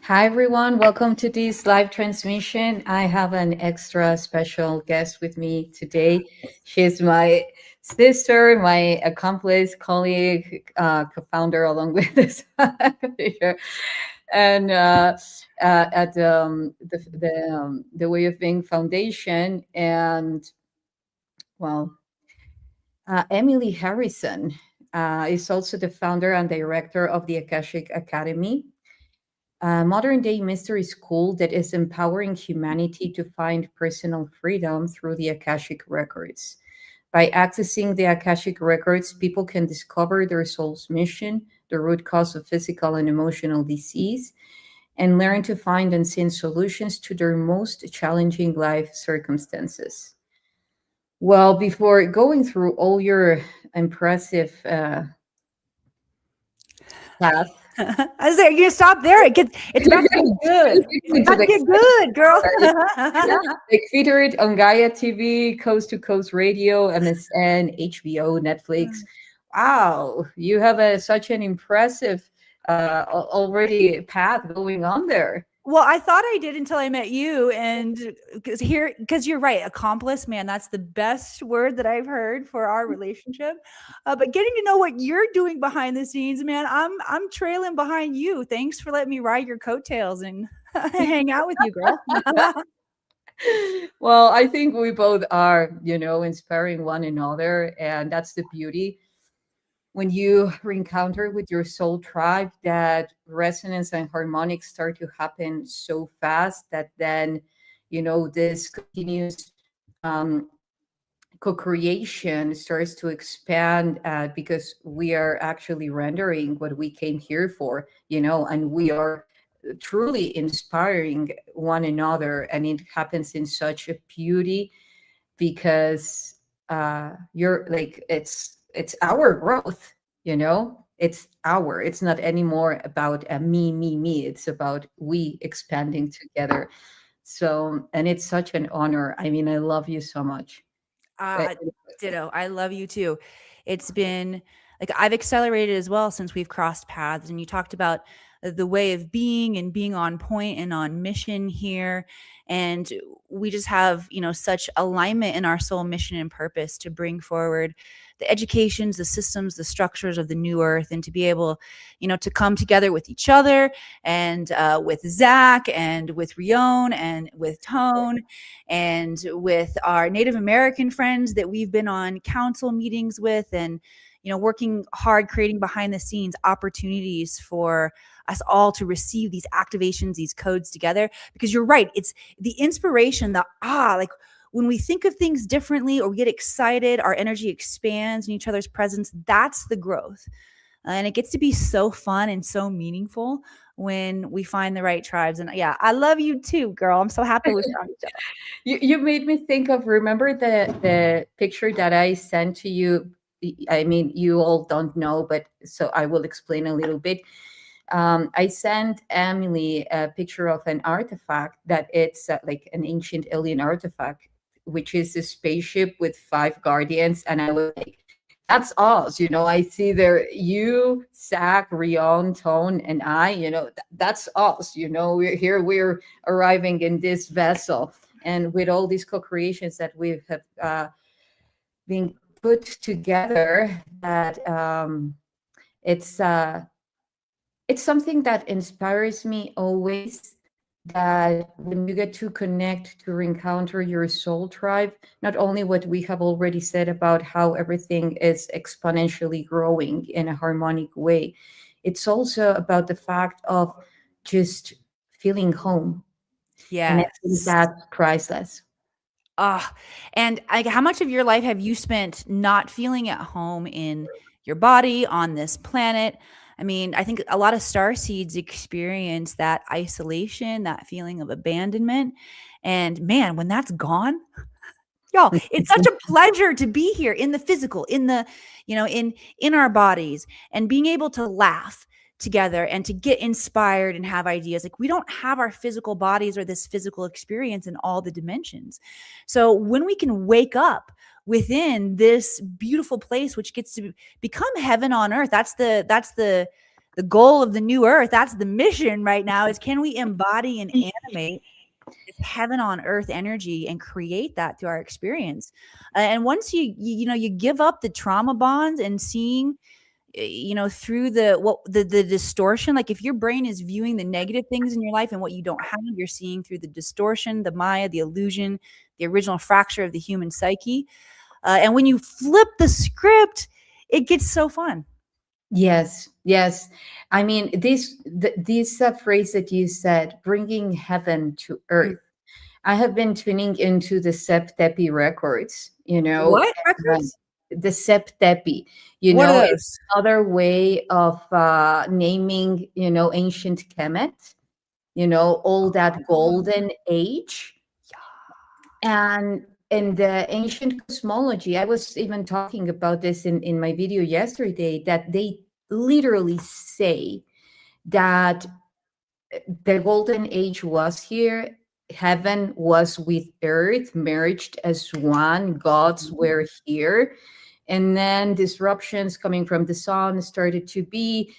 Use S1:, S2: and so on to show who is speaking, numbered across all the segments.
S1: Hi, everyone. Welcome to this live transmission. I have an extra special guest with me today. She's my sister, my accomplice, colleague, co-founder, along with this, and at the Way of Being Foundation. And well, Emily Harrison is also the founder and director of the Akashic Academy, a modern day mystery school that is empowering humanity to find personal freedom through the Akashic records. By accessing the Akashic records, people can discover their soul's mission, the root cause of physical and emotional disease, and learn to find unseen solutions to their most challenging life circumstances. Well, before going through all your impressive path,
S2: I was like, you stop there. It's about to get good. It's about to get good, girl.
S1: Like featured on Gaia TV, Coast to Coast Radio, MSN, HBO, Netflix. Wow, you have such an impressive already path going on there.
S2: Well, I thought I did until I met you, and because you're right, accomplice, man, that's the best word that I've heard for our relationship. But getting to know what you're doing behind the scenes, man, I'm trailing behind you. Thanks for letting me ride your coattails and hang out with you, girl.
S1: Well, I think we both are, inspiring one another, and that's the beauty. When you encounter with your soul tribe, that resonance and harmonics start to happen so fast that then, this continuous co-creation starts to expand because we are actually rendering what we came here for, and we are truly inspiring one another. And it happens in such a beauty because you're like, it's our growth, it's not anymore about me, it's about we expanding together. So, and it's such an honor. I mean, I love you so much.
S2: Ditto. I love you too. It's been like I've accelerated as well since we've crossed paths, and you talked about the way of being and being on point and on mission here. And we just have, such alignment in our soul mission and purpose to bring forward the educations, the systems, the structures of the new earth, and to be able, to come together with each other and with Zach and with Rion and with Tone and with our Native American friends that we've been on council meetings with, and, working hard, creating behind the scenes opportunities for us all to receive these activations, these codes together. Because you're right, it's the inspiration, like when we think of things differently or we get excited, our energy expands in each other's presence. That's the growth. And it gets to be so fun and so meaningful when we find the right tribes. And yeah, I love you too, girl. I'm so happy we found each other.
S1: You made me think of, remember the picture that I sent to you? I mean, you all don't know, but so I will explain a little bit. I sent Emily a picture of an artifact that it's like an ancient alien artifact which is a spaceship with 5 guardians. And I was like, that's us. I see there you, Zach, Rion, Tone, and I, that's us. We're here, we're arriving in this vessel. And with all these co-creations that we have been put together, that it's something that inspires me always, that when you get to connect, to encounter your soul tribe, not only what we have already said about how everything is exponentially growing in a harmonic way, it's also about the fact of just feeling home. And I think
S2: Yes.
S1: that's priceless.
S2: Ah, and like, how much of your life have you spent not feeling at home in your body on this planet? I mean, I think a lot of star seeds experience that isolation, that feeling of abandonment. And man, when that's gone, y'all, it's such a pleasure to be here in the physical, in the, in our bodies, and being able to laugh together and to get inspired and have ideas. Like, we don't have our physical bodies or this physical experience in all the dimensions. So when we can wake up within this beautiful place, which gets to become heaven on earth, that's the goal of the new earth. That's the mission right now, is can we embody and animate this heaven on earth energy and create that through our experience. And once you give up the trauma bonds and seeing, through the distortion, like if your brain is viewing the negative things in your life and what you don't have, you're seeing through the distortion, the Maya, the illusion, the original fracture of the human psyche. And when you flip the script, it gets so fun.
S1: Yes, yes. I mean, this phrase that you said, bringing heaven to
S2: Mm.
S1: earth. I have been tuning into the Septepi records,
S2: What
S1: and
S2: records?
S1: the Septepi,
S2: What are
S1: it's
S2: those?
S1: another way of naming, ancient Kemet, all that golden age. And in the ancient cosmology, I was even talking about this in my video yesterday, that they literally say that the golden age was here, heaven was with earth merged as one, gods were here, and then disruptions coming from the sun started to be,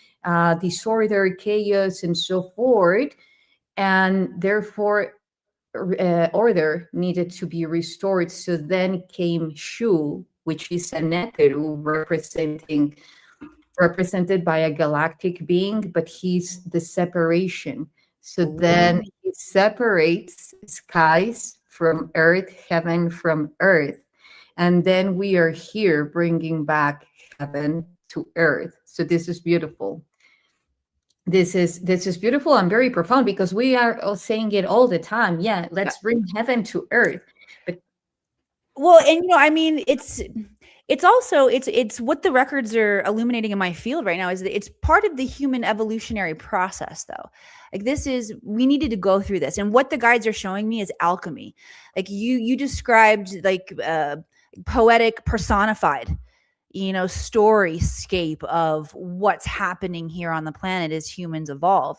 S1: disorder, chaos, and so forth, and therefore order needed to be restored. So then came Shu, which is a Neteru represented by a galactic being, but he's the separation. So then he separates skies from earth, heaven from earth. And then we are here bringing back heaven to earth. So this is beautiful. This is beautiful and very profound, because we are all saying it all the time. Yeah, let's bring heaven to earth. But
S2: Well, and I mean, it's also it's what the records are illuminating in my field right now is that it's part of the human evolutionary process, though. Like, we needed to go through this, and what the guides are showing me is alchemy. Like, you described, like, poetic personified, storyscape of what's happening here on the planet as humans evolve.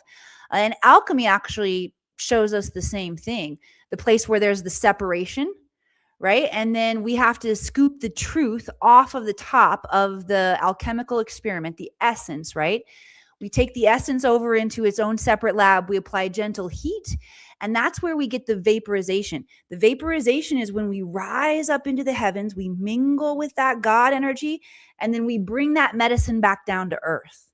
S2: And alchemy actually shows us the same thing, the place where there's the separation, right? And then we have to scoop the truth off of the top of the alchemical experiment, the essence, right? We take the essence over into its own separate lab. We apply gentle heat, and that's where we get the vaporization. The vaporization is when we rise up into the heavens, we mingle with that God energy, and then we bring that medicine back down to earth,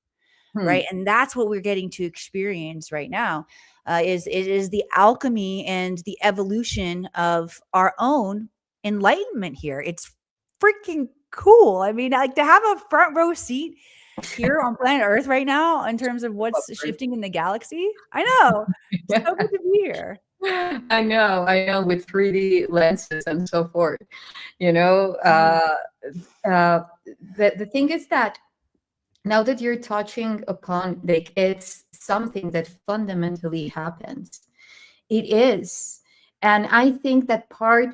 S2: right? And that's what we're getting to experience right now. Is the alchemy and the evolution of our own enlightenment here. It's freaking cool. I mean, like, to have a front row seat here on planet Earth right now in terms of what's shifting in the galaxy. I know. So good to be here.
S1: I know, with 3D lenses and so forth. The thing is that now that you're touching upon, like, it's something that fundamentally happens. It is. And I think that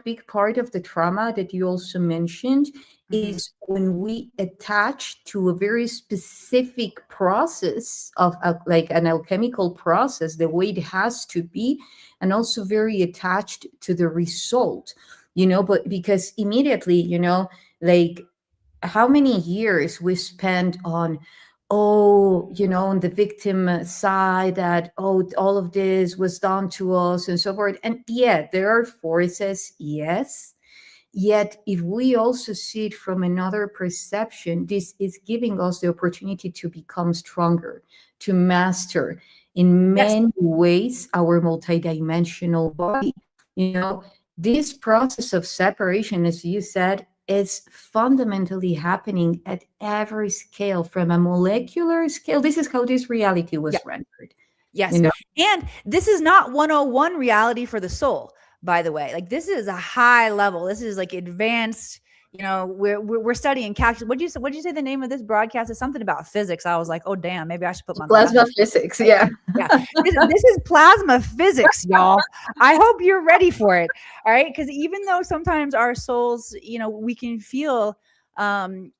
S1: big part of the trauma that you also mentioned is when we attach to a very specific process of like an alchemical process, the way it has to be, and also very attached to the result. but because immediately, like how many years we spent on, on the victim side, that, all of this was done to us and so forth. And yeah, there are forces, yes. Yet, if we also see it from another perception, this is giving us the opportunity to become stronger, to master in
S2: Yes.
S1: many ways our multidimensional body. This process of separation, as you said, is fundamentally happening at every scale, from a molecular scale. This is how this reality
S2: Yeah.
S1: was rendered.
S2: Yes.
S1: You know,
S2: And this is not 101 reality for the soul, by the way. Like, this is a high level. This is like advanced. We're studying calculus. What'd you say the name of this broadcast is? Something about physics. I was like, oh damn, maybe I should put my
S1: plasma
S2: glasses.
S1: physics, yeah.
S2: Yeah. This is plasma physics, y'all. I hope you're ready for it. All right. Because even though sometimes our souls, we can feel, and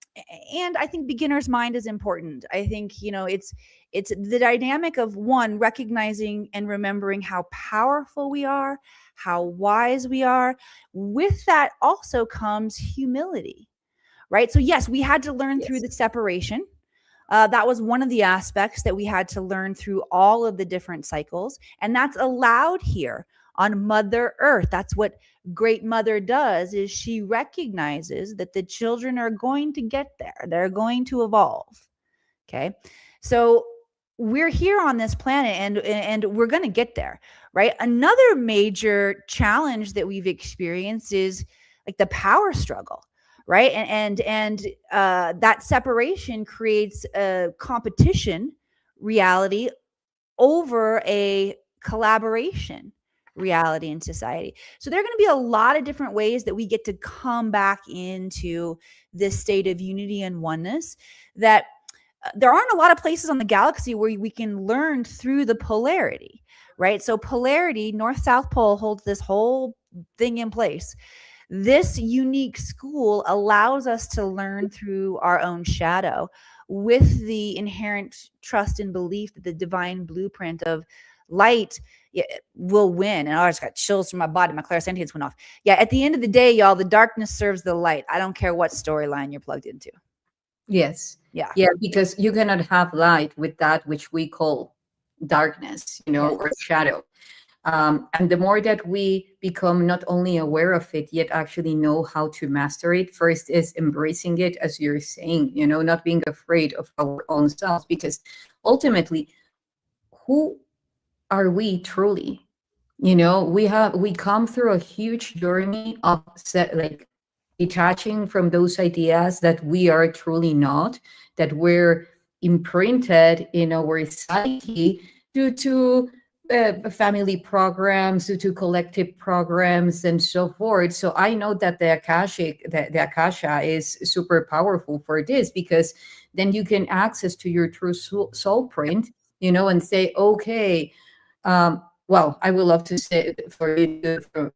S2: I think beginner's mind is important. I think, it's the dynamic of, one, recognizing and remembering how powerful we are, how wise we are. With that also comes humility, right? So yes, we had to learn through the separation. That was one of the aspects that we had to learn through all of the different cycles. And that's allowed here on Mother Earth. That's what Great Mother does, is she recognizes that the children are going to get there. They're going to evolve. Okay. So we're here on this planet, and we're going to get there, right? Another major challenge that we've experienced is like the power struggle, right? And that separation creates a competition reality over a collaboration reality in society. So there are going to be a lot of different ways that we get to come back into this state of unity and oneness, that there aren't a lot of places on the galaxy where we can learn through the polarity, right? So polarity, north-south pole, holds this whole thing in place. This unique school allows us to learn through our own shadow, with the inherent trust and belief that the divine blueprint of light will win. And I just got chills through my body. My clairsentience went off. Yeah, at the end of the day, y'all, the darkness serves the light. I don't care what storyline you're plugged into.
S1: Yes.
S2: Yeah.
S1: Yeah, because you cannot have light with that which we call darkness, or shadow. And the more that we become not only aware of it, yet actually know how to master it, first is embracing it, as you're saying, not being afraid of our own selves, because ultimately, who are we truly? We come through a huge journey of detaching from those ideas that we are truly not, that we're imprinted in our psyche due to family programs, due to collective programs, and so forth. So I know that the Akasha is super powerful for this, because then you can access to your true soul print, and say, okay, well, I would love to say for you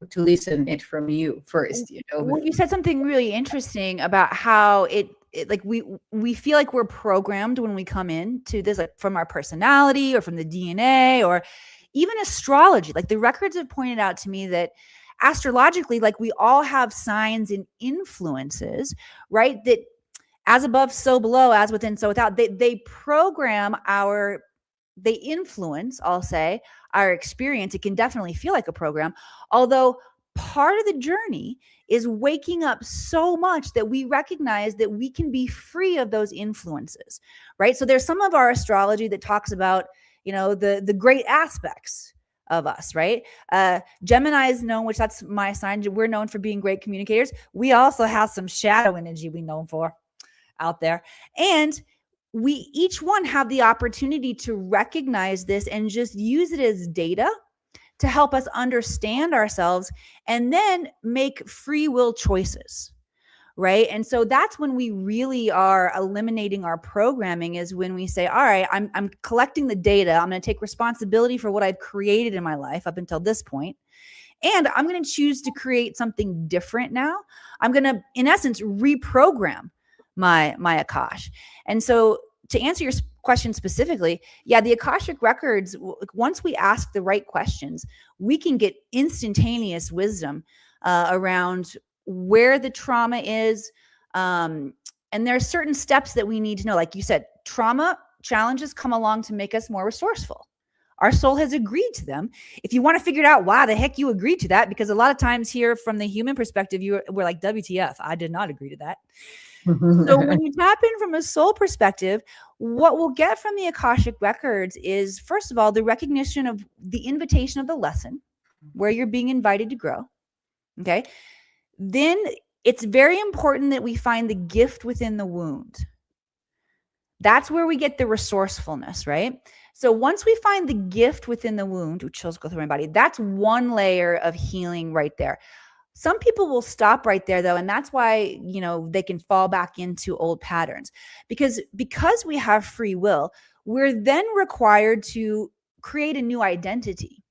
S1: to listen it from you first.
S2: Well, you said something really interesting about how it like we feel like we're programmed when we come into this, like from our personality or from the DNA or even astrology. Like, the records have pointed out to me that astrologically, like, we all have signs and influences, right? That as above, so below, as within, so without. They program they influence, I'll say, our experience. It can definitely feel like a program, although part of the journey is waking up so much that we recognize that we can be free of those influences, right? So there's some of our astrology that talks about, the great aspects of us, right? Gemini is known, which that's my sign. We're known for being great communicators. We also have some shadow energy we known for out there. And we each one have the opportunity to recognize this and just use it as data to help us understand ourselves and then make free will choices, right? And so that's when we really are eliminating our programming, is when we say, all right, I'm collecting the data. I'm going to take responsibility for what I've created in my life up until this point, and I'm going to choose to create something different now. I'm going to, in essence, reprogram my Akash. And so, to answer your question specifically, yeah, the Akashic records, once we ask the right questions, we can get instantaneous wisdom around where the trauma is. And there are certain steps that we need to know. Like you said, trauma challenges come along to make us more resourceful. Our soul has agreed to them. If you want to figure it out, why the heck you agreed to that? Because a lot of times here from the human perspective, we're like, WTF, I did not agree to that. So when you tap in from a soul perspective, what we'll get from the Akashic records is, first of all, the recognition of the invitation of the lesson, where you're being invited to grow. Okay. Then it's very important that we find the gift within the wound. That's where we get the resourcefulness, right? So once we find the gift within the wound, which chills go through my body, that's one layer of healing right there. Some people will stop right there though, and that's why, they can fall back into old patterns, because we have free will, we're then required to create a new identity.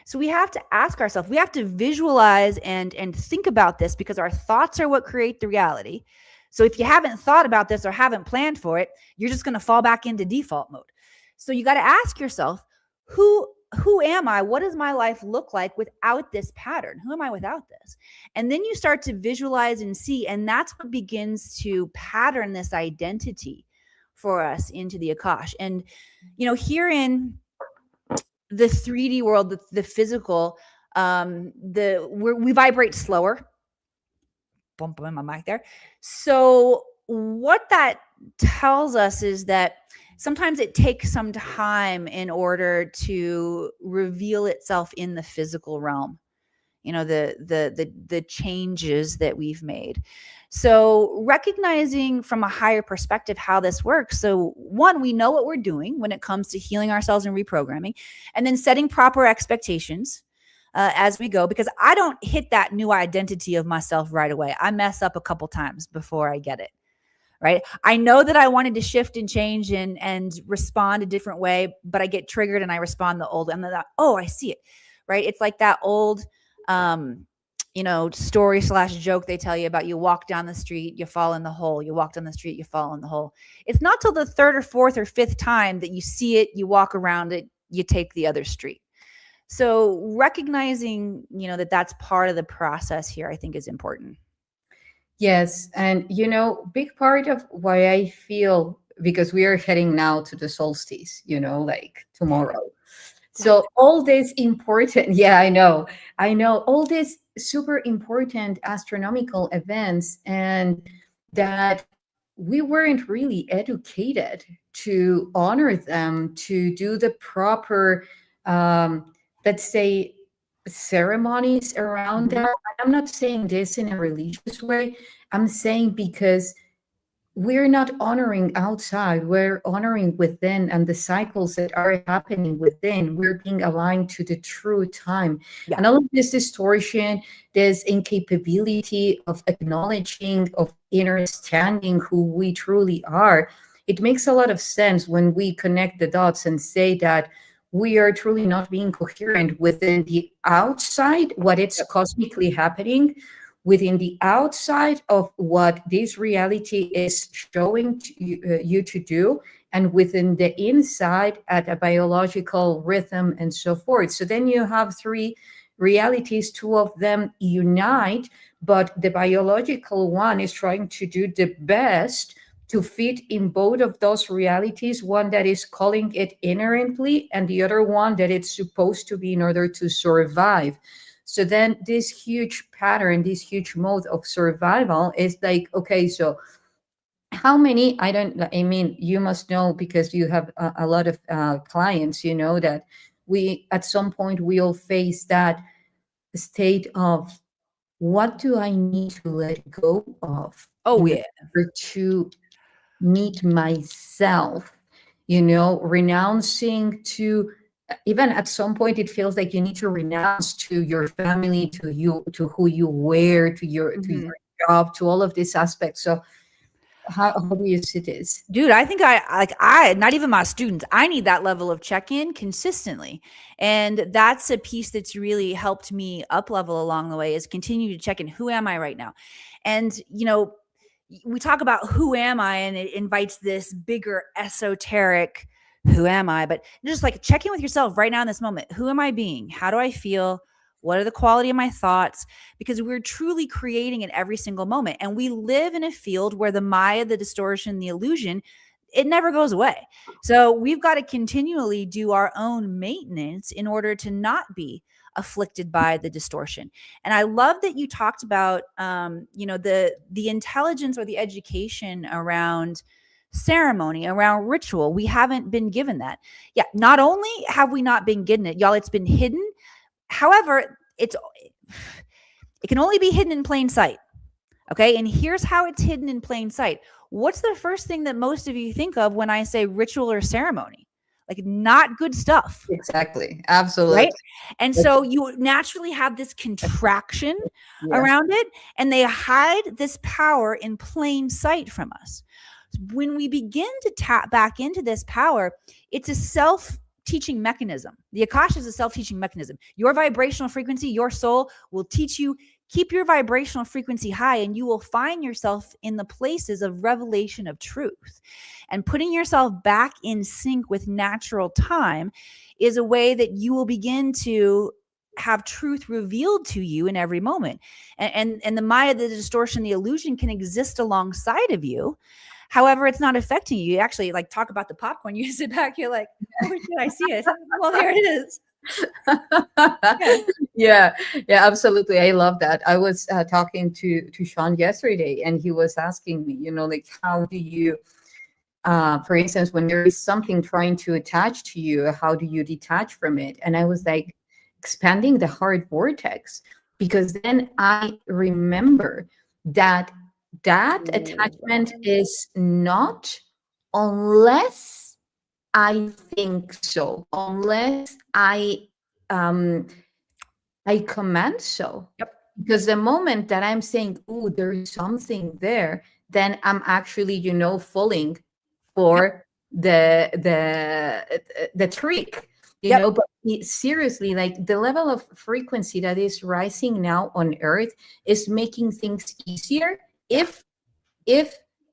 S2: So we have to ask ourselves, we have to visualize and think about this, because our thoughts are what create the reality. So if you haven't thought about this or haven't planned for it, you're just going to fall back into default mode. So you got to ask yourself, who am I? What does my life look like without this pattern? Who am I without this? And then you start to visualize and see, and that's what begins to pattern this identity for us into the Akash. And, here in the 3D world, the physical, we vibrate slower. Bump in my mic there. So what that tells us is that sometimes it takes some time in order to reveal itself in the physical realm, the changes that we've made. So recognizing from a higher perspective how this works. So one, we know what we're doing when it comes to healing ourselves and reprogramming, and then setting proper expectations as we go, because I don't hit that new identity of myself right away. I mess up a couple times before I get it. Right. I know that I wanted to shift and change and respond a different way, but I get triggered and I respond the old. And then, I see it. Right. It's like that old, story / joke they tell you about: you walk down the street, you fall in the hole. You walk down the street, you fall in the hole. It's not till the third or fourth or fifth time that you see it, you walk around it, you take the other street. So recognizing, that's part of the process here, I think is important.
S1: Yes. And, big part of why I feel, because we are heading now to the solstice, like tomorrow. So all this important, yeah, I know, all these super important astronomical events, and that we weren't really educated to honor them, to do the proper, let's say, ceremonies around that. I'm not saying this in a religious way. I'm saying because we're not honoring outside, we're honoring within, and the cycles that are happening within. We're being aligned to the true time. Yeah. And all of this distortion, this incapability of acknowledging, of understanding who we truly are, it makes a lot of sense when we connect the dots and say that we are truly not being coherent within the outside, what it's cosmically happening, within the outside of what this reality is showing you to do, and within the inside at a biological rhythm and so forth. So then you have three realities, two of them unite, but the biological one is trying to do the best to fit in both of those realities, one that is calling it inherently, and the other one that it's supposed to be in order to survive. So then this huge pattern, this huge mode of survival is like, okay, so how many, you must know, because you have a lot of clients, that we, at some point, we'll face that state of, what do I need to let go of? To meet myself, renouncing to, even at some point it feels like you need to renounce to your family, to you, to who you were, to your to your job, to all of these aspects. So how do you see this?
S2: Dude, I think I not even my students, I need that level of check-in consistently. And that's a piece that's really helped me up level along the way, is continue to check in. Who am I right now? And, we talk about who am I, and it invites this bigger esoteric who am I? But just like check in with yourself right now in this moment. Who am I being? How do I feel? What are the quality of my thoughts? Because we're truly creating in every single moment. And we live in a field where the Maya, the distortion, the illusion, it never goes away. So we've got to continually do our own maintenance in order to not be afflicted by the distortion. And I love that you talked about, the intelligence or the education around ceremony, around ritual. We haven't been given that. Yeah, not only have we not been given it, y'all, it's been hidden. However, it can only be hidden in plain sight. Okay, and here's how it's hidden in plain sight. What's the first thing that most of you think of when I say ritual or ceremony? Like, not good stuff.
S1: Exactly.
S2: Right.
S1: Absolutely.
S2: And so you naturally have this contraction
S1: Yeah.
S2: around it, and they hide this power in plain sight from us. When we begin to tap back into this power, it's a self-teaching mechanism. The Akasha is a self-teaching mechanism. Your vibrational frequency, your soul will teach you, keep your vibrational frequency high, and you will find yourself in the places of revelation of truth. And putting yourself back in sync with natural time is a way that you will begin to have truth revealed to you in every moment. And the Maya, the distortion, the illusion can exist alongside of you. However, it's not affecting you. You actually like talk about the popcorn. You sit back, you're like, oh, shit, I see it. Well, there it is.
S1: Yeah, yeah, absolutely. I love that. I was talking to Sean yesterday, and he was asking me, like, how do you, for instance, when there is something trying to attach to you, how do you detach from it? And I was like, expanding the heart vortex, because then I remember that attachment is not, unless I think so, unless um I command so.
S2: Yep.
S1: Because the moment that I'm saying, "Oh, there is something there," then I'm actually, falling for the trick,
S2: Yep.
S1: But seriously, like the level of frequency that is rising now on Earth is making things easier if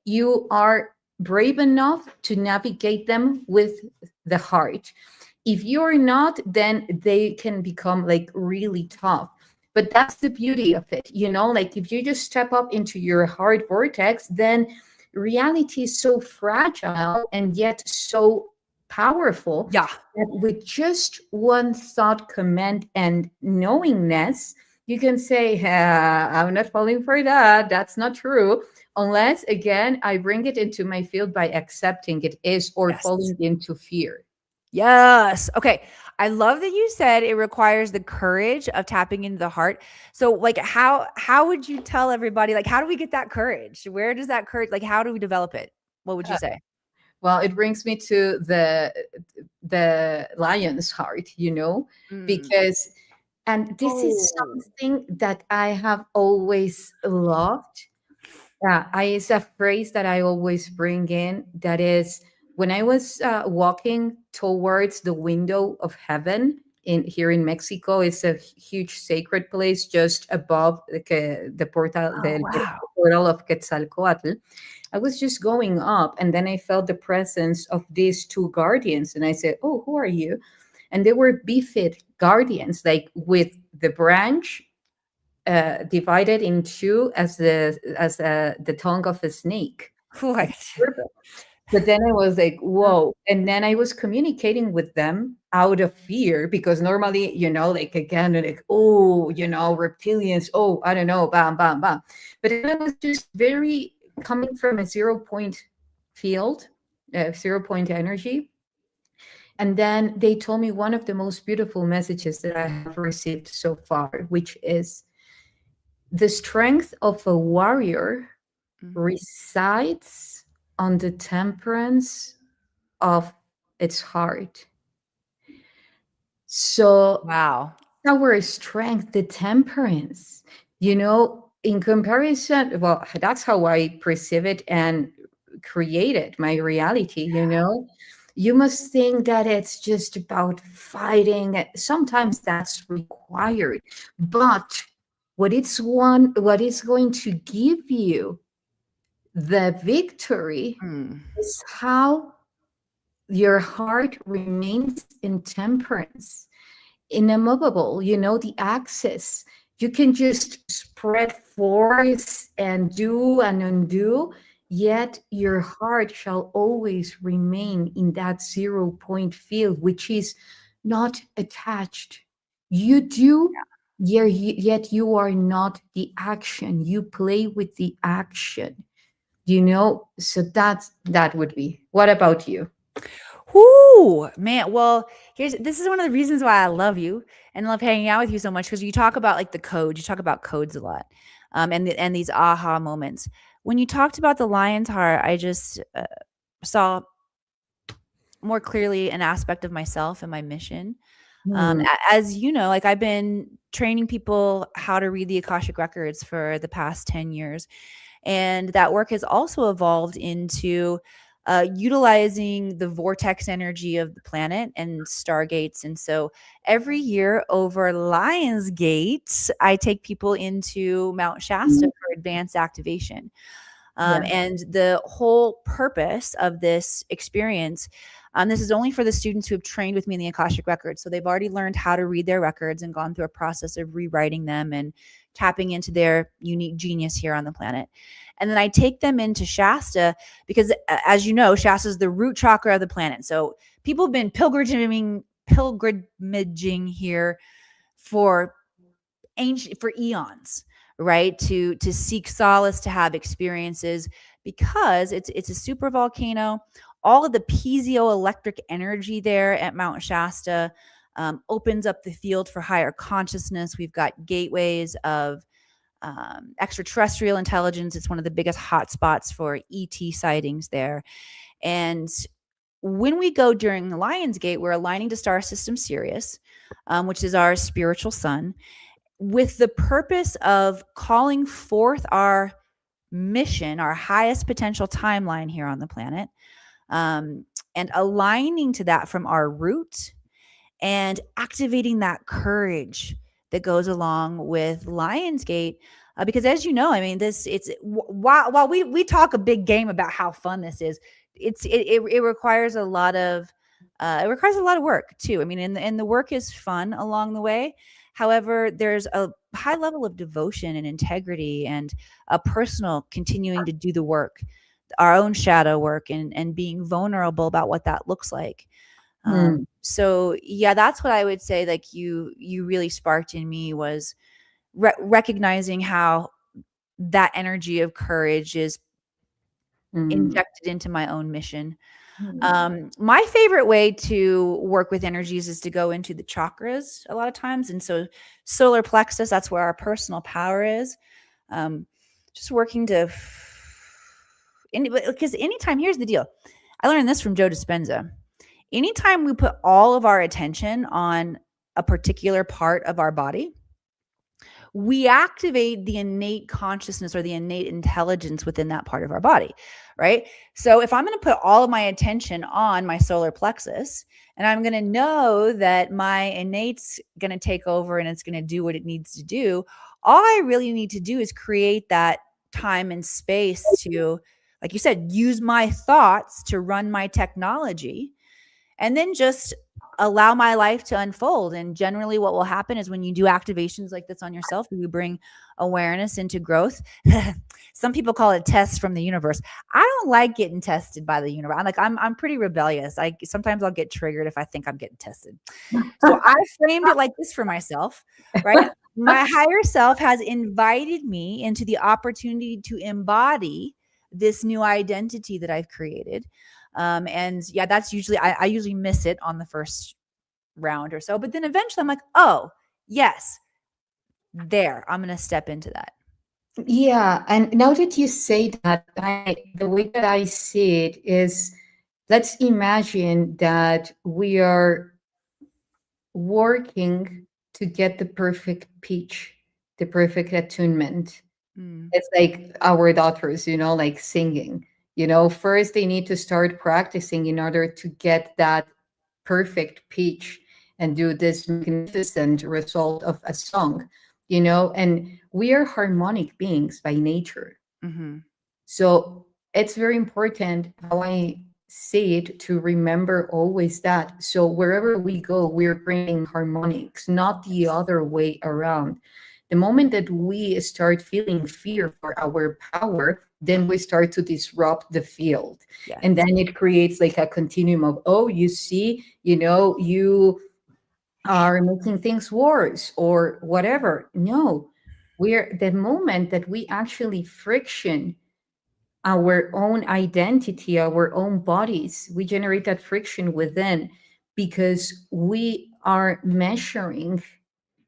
S1: you are brave enough to navigate them with the heart. If you're not, then they can become like really tough. But that's the beauty of it, like if you just step up into your heart vortex, then reality is so fragile and yet so powerful
S2: Yeah.
S1: that with just one thought, command, and knowingness, you can say, I'm not falling for that. That's not true. Unless, again, I bring it into my field by accepting it is, or
S2: Yes.
S1: falling into fear.
S2: Yes. Okay. I love that you said it requires the courage of tapping into the heart. So like how would you tell everybody, like how do we get that courage? Where does that courage, like how do we develop it? What would you say?
S1: Well, it brings me to the lion's heart,
S2: Mm.
S1: because, and this is
S2: Oh.
S1: something that I have always loved. Yeah, it's a phrase that I always bring in. That is, when I was walking towards the window of heaven in here in Mexico. It's a huge sacred place just above the portal,
S2: Oh,
S1: the
S2: wow.
S1: portal of Quetzalcoatl. I was just going up, and then I felt the presence of these two guardians, and I said, "Oh, who are you?" And they were bifid guardians, like with the branch divided in two as the tongue of a snake.
S2: What?
S1: But then I was like, whoa. And then I was communicating with them out of fear, because normally, like again, like, oh, reptilians, oh, I don't know, bam, bam, bam. But then I was just very coming from a 0 point field, 0 point energy. And then they told me one of the most beautiful messages that I have received so far, which is, the strength of a warrior resides on the temperance of its heart. So
S2: Wow.
S1: our strength, the temperance, in comparison, well, that's how I perceive it and created my reality. You must think that it's just about fighting. Sometimes that's required, but what is going to give you the victory
S2: Mm.
S1: is how your heart remains in temperance, immovable, the axis. You can just spread force and do and undo, yet your heart shall always remain in that 0 point field, which is not attached. You do, yet you are not the action. You play with the action, so that would be. What about you?
S2: Whoo, man. Well, this is one of the reasons why I love you and love hanging out with you so much, because you talk about like the codes. You talk about codes a lot, and these aha moments. When you talked about the lion's heart, I just saw more clearly an aspect of myself and my mission.
S1: Hmm.
S2: As you know, like I've been training people how to read the Akashic records for the past 10 years. And that work has also evolved into utilizing the vortex energy of the planet and stargates. And so every year over Lionsgate, I take people into Mount Shasta for advanced activation.
S1: Yeah.
S2: And the whole purpose of this experience, this is only for the students who have trained with me in the Akashic records. So they've already learned how to read their records and gone through a process of rewriting them and tapping into their unique genius here on the planet. And then I take them into Shasta because, as you know, Shasta is the root chakra of the planet. So people have been pilgrimaging here for eons, right, to seek solace, to have experiences, because it's a super volcano. All of the piezoelectric energy there at Mount Shasta opens up the field for higher consciousness. We've got gateways of extraterrestrial intelligence. It's one of the biggest hotspots for ET sightings there. And when we go during the Lionsgate, we're aligning to star system Sirius, which is our spiritual sun, with the purpose of calling forth our mission, our highest potential timeline here on the planet, and aligning to that from our root and activating that courage that goes along with Lionsgate. Because as you know, I mean, while we talk a big game about how fun this is, it requires a lot of work too. I mean, and the work is fun along the way. However, there's a high level of devotion and integrity and a personal continuing to do the work, our own shadow work, and being vulnerable about what that looks like.
S1: Hmm.
S2: So yeah, that's what I would say. Like you really sparked in me was recognizing how that energy of courage is
S1: Hmm.
S2: injected into my own mission.
S1: Hmm.
S2: My favorite way to work with energies is to go into the chakras a lot of times. And so solar plexus, that's where our personal power is. Um, just working to, because anytime, here's the deal. I learned this from Joe Dispenza. Anytime we put all of our attention on a particular part of our body, we activate the innate consciousness or the innate intelligence within that part of our body, right? So if I'm going to put all of my attention on my solar plexus, and I'm going to know that my innate's going to take over and it's going to do what it needs to do, all I really need to do is create that time and space to, like you said, use my thoughts to run my technology, and then just allow my life to unfold. And generally what will happen is when you do activations like this on yourself, you bring awareness into growth. Some people call it tests from the universe. I don't like getting tested by the universe. I'm pretty rebellious. Sometimes I'll get triggered if I think I'm getting tested. So I framed it like this for myself, right? My higher self has invited me into the opportunity to embody this new identity that I've created. And yeah, that's usually, I usually miss it on the first round or so, but then eventually I'm like, oh yes, there, I'm going to step into that.
S1: Yeah, and now that you say that, the way that I see it is, let's imagine that we are working to get the perfect pitch, the perfect attunement.
S2: Mm.
S1: It's like our daughters, like singing. First they need to start practicing in order to get that perfect pitch and do this magnificent result of a song, and we are harmonic beings by nature.
S2: Mm-hmm.
S1: So it's very important how I say it to remember always that. So wherever we go, we're bringing harmonics, not the other way around. The moment that we start feeling fear for our power, then we start to disrupt the field.
S2: Yes.
S1: And then it creates like a continuum of, oh, you see, you know, you are making things worse or whatever. No, we're the moment that we actually friction our own identity, our own bodies, we generate that friction within because we are measuring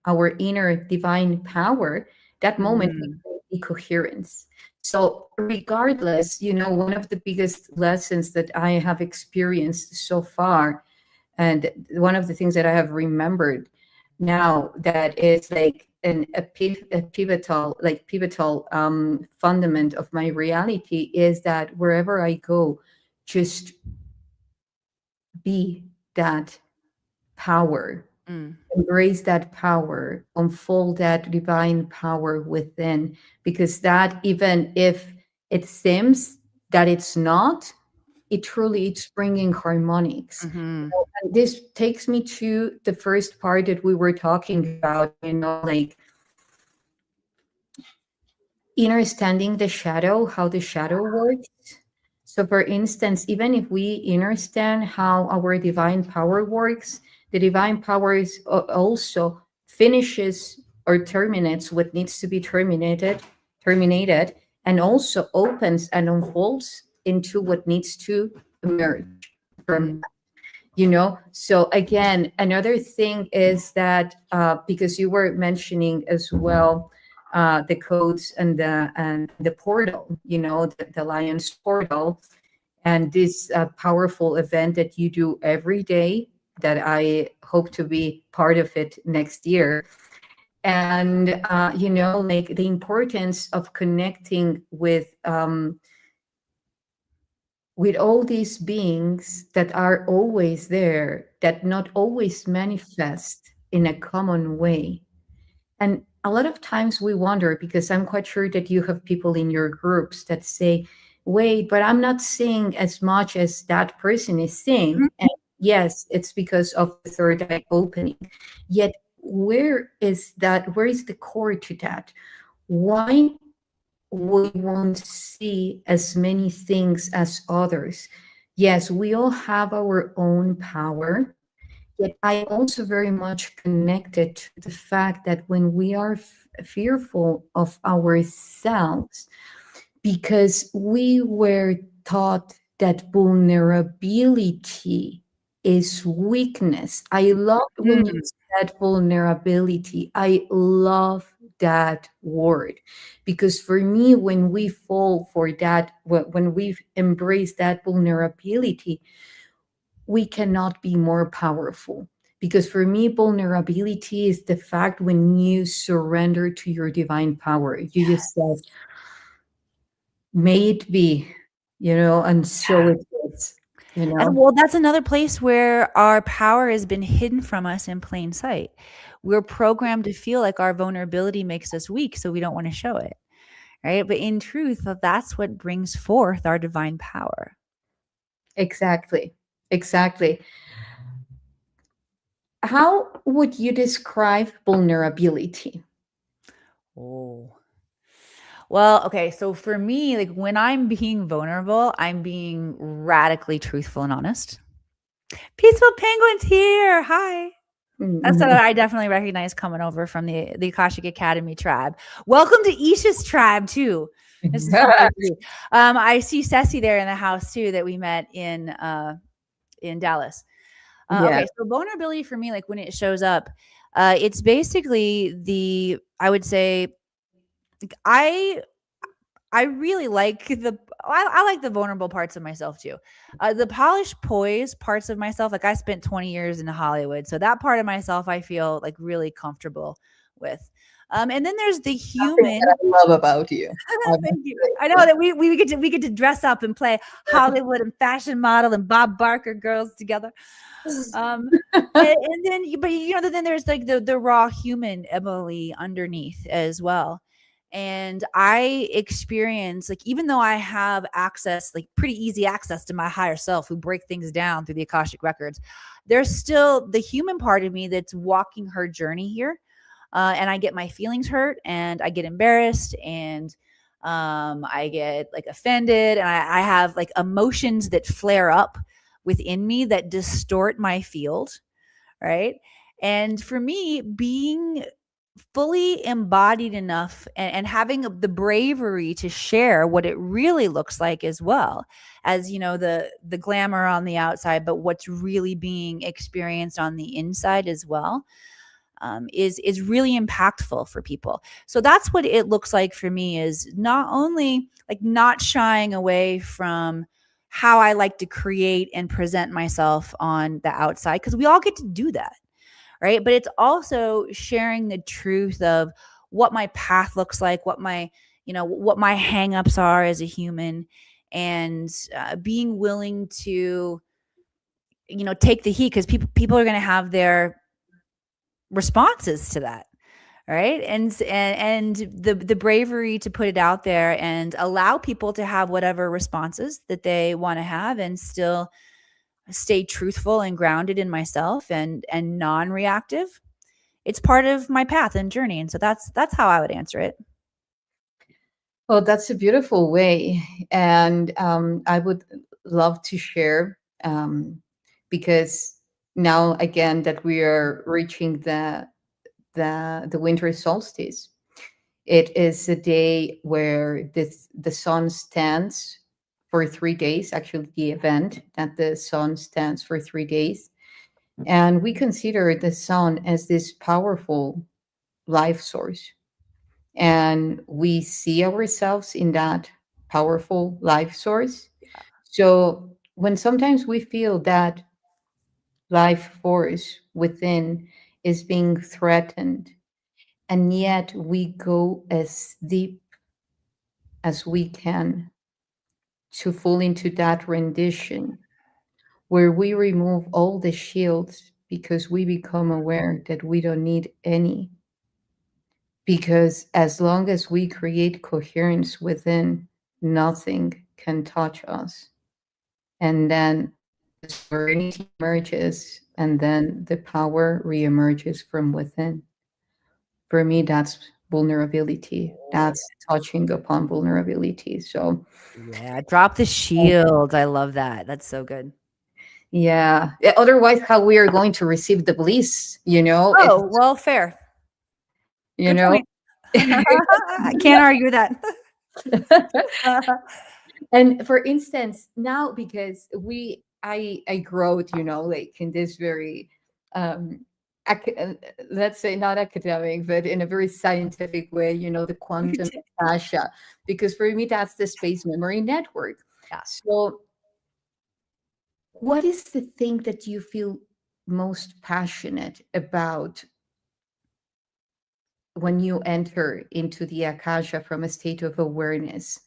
S1: our inner divine power. That moment we
S2: Mm,
S1: create coherence. So regardless, you know, one of the biggest lessons that I have experienced so far, and one of the things that I have remembered now that is like a pivotal, like pivotal fundament of my reality is that wherever I go, just be that power,
S2: mm,
S1: embrace that power, unfold that divine power within, because that, even if it seems that it's not, it truly it's bringing harmonics.
S2: mhm,
S1: And this takes me to the first part that we were talking about, you know, like understanding the shadow, how the shadow works. So, for instance, even if we understand how our divine power works, the divine power is also finishes or terminates what needs to be terminated, and also opens and unfolds into what needs to emerge from,
S2: mm,
S1: you know. So again, another thing is that because you were mentioning as well the codes and the portal, you know, the lion's portal, and this powerful event that you do every day, that I hope to be part of it next year. And you know, like the importance of connecting with all these beings that are always there, that not always manifest in a common way. And a lot of times we wonder, because I'm quite sure that you have people in your groups that say, wait, but I'm not seeing as much as that person is
S2: mhm,
S1: seeing. And yes, it's because of the third eye opening. Yet, where is that? Where is the core to that? Why we won't see as many things as others? Yes, we all have our own power. Yet I also very much connected to the fact that when we are fearful of ourselves, because we were taught that vulnerability is weakness. I love when you
S2: mm,
S1: said vulnerability. I love that word, because for me, when we fall for that, when we embrace that vulnerability, we cannot be more powerful. Because for me, vulnerability is the fact when you surrender to your divine power. You just said, may it be, you know, and so it is, you
S2: and
S1: know.
S2: well, that's another place where our power has been hidden from us in plain sight. We're programmed to feel like our vulnerability makes us weak, so we don't wanna show it, right? But in truth, that's what brings forth our divine power.
S1: Exactly. Exactly. How would you describe vulnerability?
S2: Oh. Well, okay, so for me, like, when I'm being vulnerable, I'm being radically truthful and honest. Peaceful Penguin's here, hi. That's what
S1: Mhm.
S2: I definitely recognize coming over from the Akashic Academy tribe. Welcome to Isha's tribe too. This is fun to see. I see Ceci there in the house too that we met in Dallas.
S1: Yeah.
S2: Okay, so vulnerability for me, like when it shows up, it's basically I would say, like, I really like I like the vulnerable parts of myself too. The polished poise parts of myself, like I spent 20 years in Hollywood. So that part of myself I feel like really comfortable with. And then there's the
S1: Something that
S2: human.
S1: I love about you. I must
S2: Thank you. I know that we get to dress up and play Hollywood and fashion model and Bob Barker girls together. Um,
S1: say.
S2: and then, but then there's like the raw human Emily underneath as well. And I experience, like, even though I have access, like pretty easy access to my higher self who break things down through the Akashic records, there's still the human part of me that's walking her journey here. And I get my feelings hurt and I get embarrassed and I get like offended and I have like emotions that flare up within me that distort my field. Right. And for me, being fully embodied enough and having the bravery to share what it really looks like, as well as, the glamour on the outside, but what's really being experienced on the inside as well, is really impactful for people. So that's what it looks like for me, is not only like not shying away from how I like to create and present myself on the outside, because we all get to do that, right? But it's also sharing the truth of what my path looks like, what my hangups are as a human, and being willing to, take the heat, because people are going to have their responses to that, right? And the bravery to put it out there and allow people to have whatever responses that they want to have, and still stay truthful and grounded in myself and non-reactive. It's part of my path and journey, and so that's how I would answer it.
S1: Well, that's a beautiful way. And I would love to share, because now, again, that we are reaching the winter solstice, it is a day where the sun stands for 3 days. Actually, the event that the sun stands for 3 days. And we consider the sun as this powerful life source. And we see ourselves in that powerful life source. So when sometimes we feel that life force within is being threatened, and yet we go as deep as we can to fall into that rendition, where we remove all the shields because we become aware that we don't need any. Because as long as we create coherence within, nothing can touch us. And then the sovereignty emerges, and then the power reemerges from within. For me, that's vulnerability. That's touching upon vulnerability. So,
S2: Yeah, drop the shield. I love that. That's so good.
S1: yeah. Otherwise, how we are going to receive the bliss? It's,
S2: Oh, well, fair.
S1: you
S2: Good
S1: know.
S2: point. I can't argue that.
S1: And for instance, now, because I grow, like in this very um let's say not academic, but in a very scientific way, the quantum Akasha, because for me that's the space memory network.
S2: Yeah.
S1: So what is the thing that you feel most passionate about when you enter into the Akasha from a state of awareness?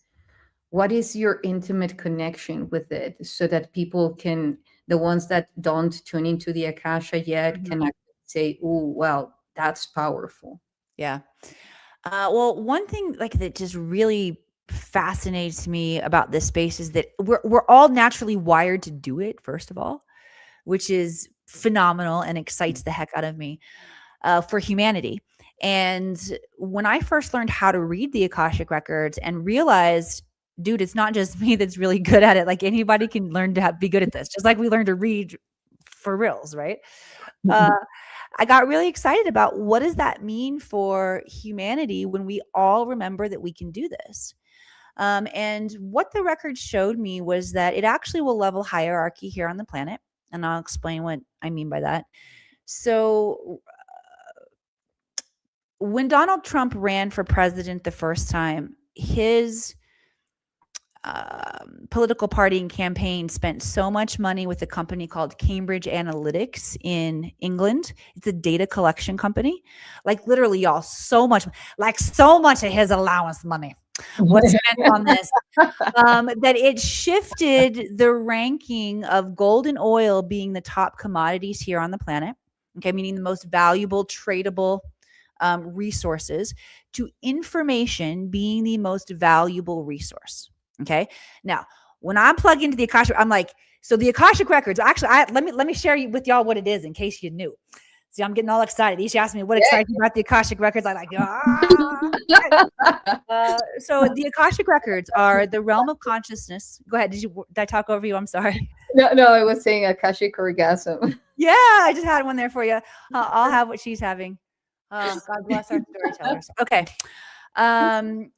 S1: What is your intimate connection with it, so that people can, the ones that don't tune into the Akasha yet, can actually say, oh, well, that's powerful.
S2: Yeah. Well, one thing like that just really fascinates me about this space is that we're all naturally wired to do it, first of all, which is phenomenal and excites the heck out of me, for humanity. And when I first learned how to read the Akashic records and realized, dude, it's not just me that's really good at it. Like anybody can learn to be good at this, just like we learned to read for reals, right? Uh, I got really excited about what does that mean for humanity when we all remember that we can do this. And what the record showed me was that it actually will level hierarchy here on the planet. And I'll explain what I mean by that. So when Donald Trump ran for president the first time, his political party and campaign spent so much money with a company called Cambridge Analytics in England. It's a data collection company. Like literally, y'all, so much of his allowance money was spent on this, that it shifted the ranking of gold and oil being the top commodities here on the planet. Okay, meaning the most valuable, tradable resources to information being the most valuable resource. Okay. Now, when I'm plugged into the Akashic, I'm like, so the Akashic records, actually, let me share with y'all what it is in case you knew. See, I'm getting all excited. Each asked me what excites you about the Akashic records. I'm like, okay. So the Akashic records are the realm of consciousness. Go ahead. Did I talk over you? I'm sorry.
S1: No, I was saying Akashic orgasm.
S2: Yeah, I just had one there for you. I'll have what she's having. God bless our storytellers. Okay.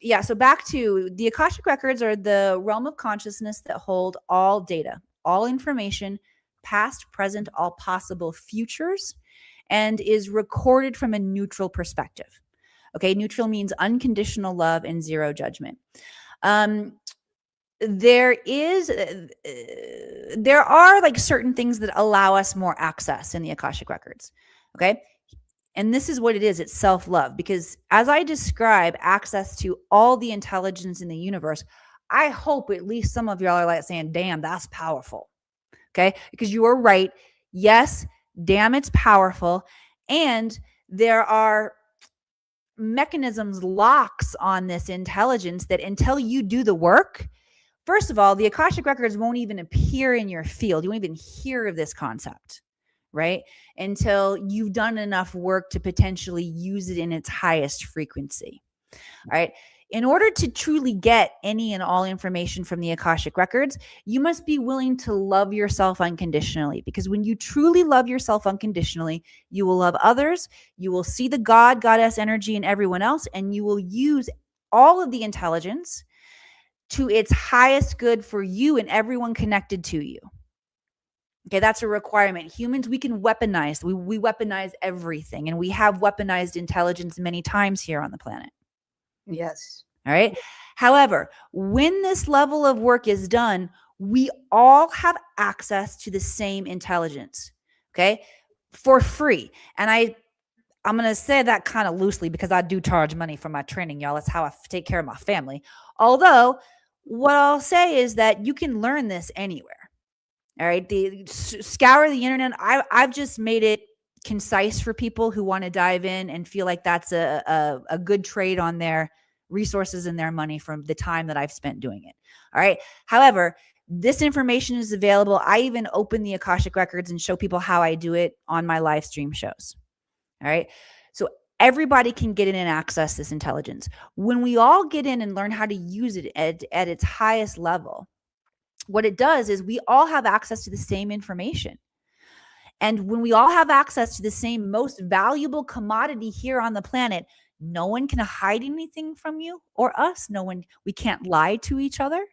S2: Yeah, so back to the Akashic records are the realm of consciousness that hold all data, all information, past, present, all possible futures, and is recorded from a neutral perspective. Okay, neutral means unconditional love and zero judgment. There are like certain things that allow us more access in the Akashic records. Okay. And this is what it is. It's self-love, because as I describe access to all the intelligence in the universe, I hope at least some of y'all are like saying, damn, that's powerful. Okay. Because you are right. Yes. Damn, it's powerful. And there are mechanisms, locks on this intelligence that until you do the work, first of all, the Akashic records won't even appear in your field. You won't even hear of this concept, right? Until you've done enough work to potentially use it in its highest frequency, right? In order to truly get any and all information from the Akashic records, you must be willing to love yourself unconditionally, because when you truly love yourself unconditionally, you will love others, you will see the God, goddess energy in everyone else, and you will use all of the intelligence to its highest good for you and everyone connected to you. Okay, that's a requirement. Humans, we can weaponize. We weaponize everything, and we have weaponized intelligence many times here on the planet.
S1: Yes.
S2: All right. However, when this level of work is done, we all have access to the same intelligence, okay, for free. And I'm going to say that kind of loosely because I do charge money for my training, y'all. That's how I take care of my family. Although, what I'll say is that you can learn this anywhere. All right. Scour the internet. I've just made it concise for people who want to dive in and feel like that's a good trade on their resources and their money from the time that I've spent doing it. All right. However, this information is available. I even open the Akashic records and show people how I do it on my live stream shows. All right. So everybody can get in and access this intelligence. When we all get in and learn how to use it at its highest level, what it does is we all have access to the same information. And when we all have access to the same most valuable commodity here on the planet, no one can hide anything from you or us. We can't lie to each other.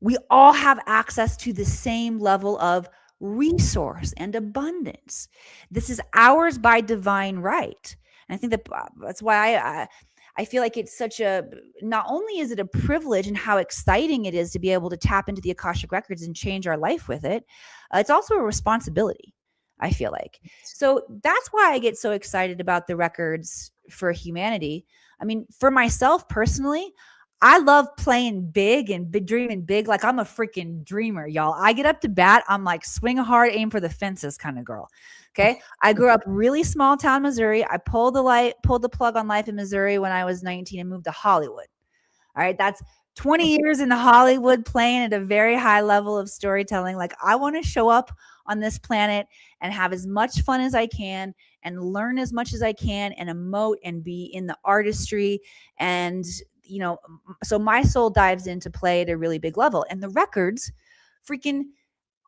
S2: We all have access to the same level of resource and abundance. This is ours by divine right. And I think that's why I feel like it's not only is it a privilege and how exciting it is to be able to tap into the Akashic records and change our life with it, it's also a responsibility, I feel like. So that's why I get so excited about the records for humanity. I mean, for myself personally, I love playing big and dreaming big. Like I'm a freaking dreamer, y'all. I get up to bat. I'm like swing hard, aim for the fences kind of girl. Okay. I grew up really small town, Missouri. I pulled the plug on life in Missouri when I was 19 and moved to Hollywood. All right. That's 20 years in Hollywood, playing at a very high level of storytelling. Like I want to show up on this planet and have as much fun as I can and learn as much as I can and emote and be in the artistry. And so my soul dives into play at a really big level, and the records freaking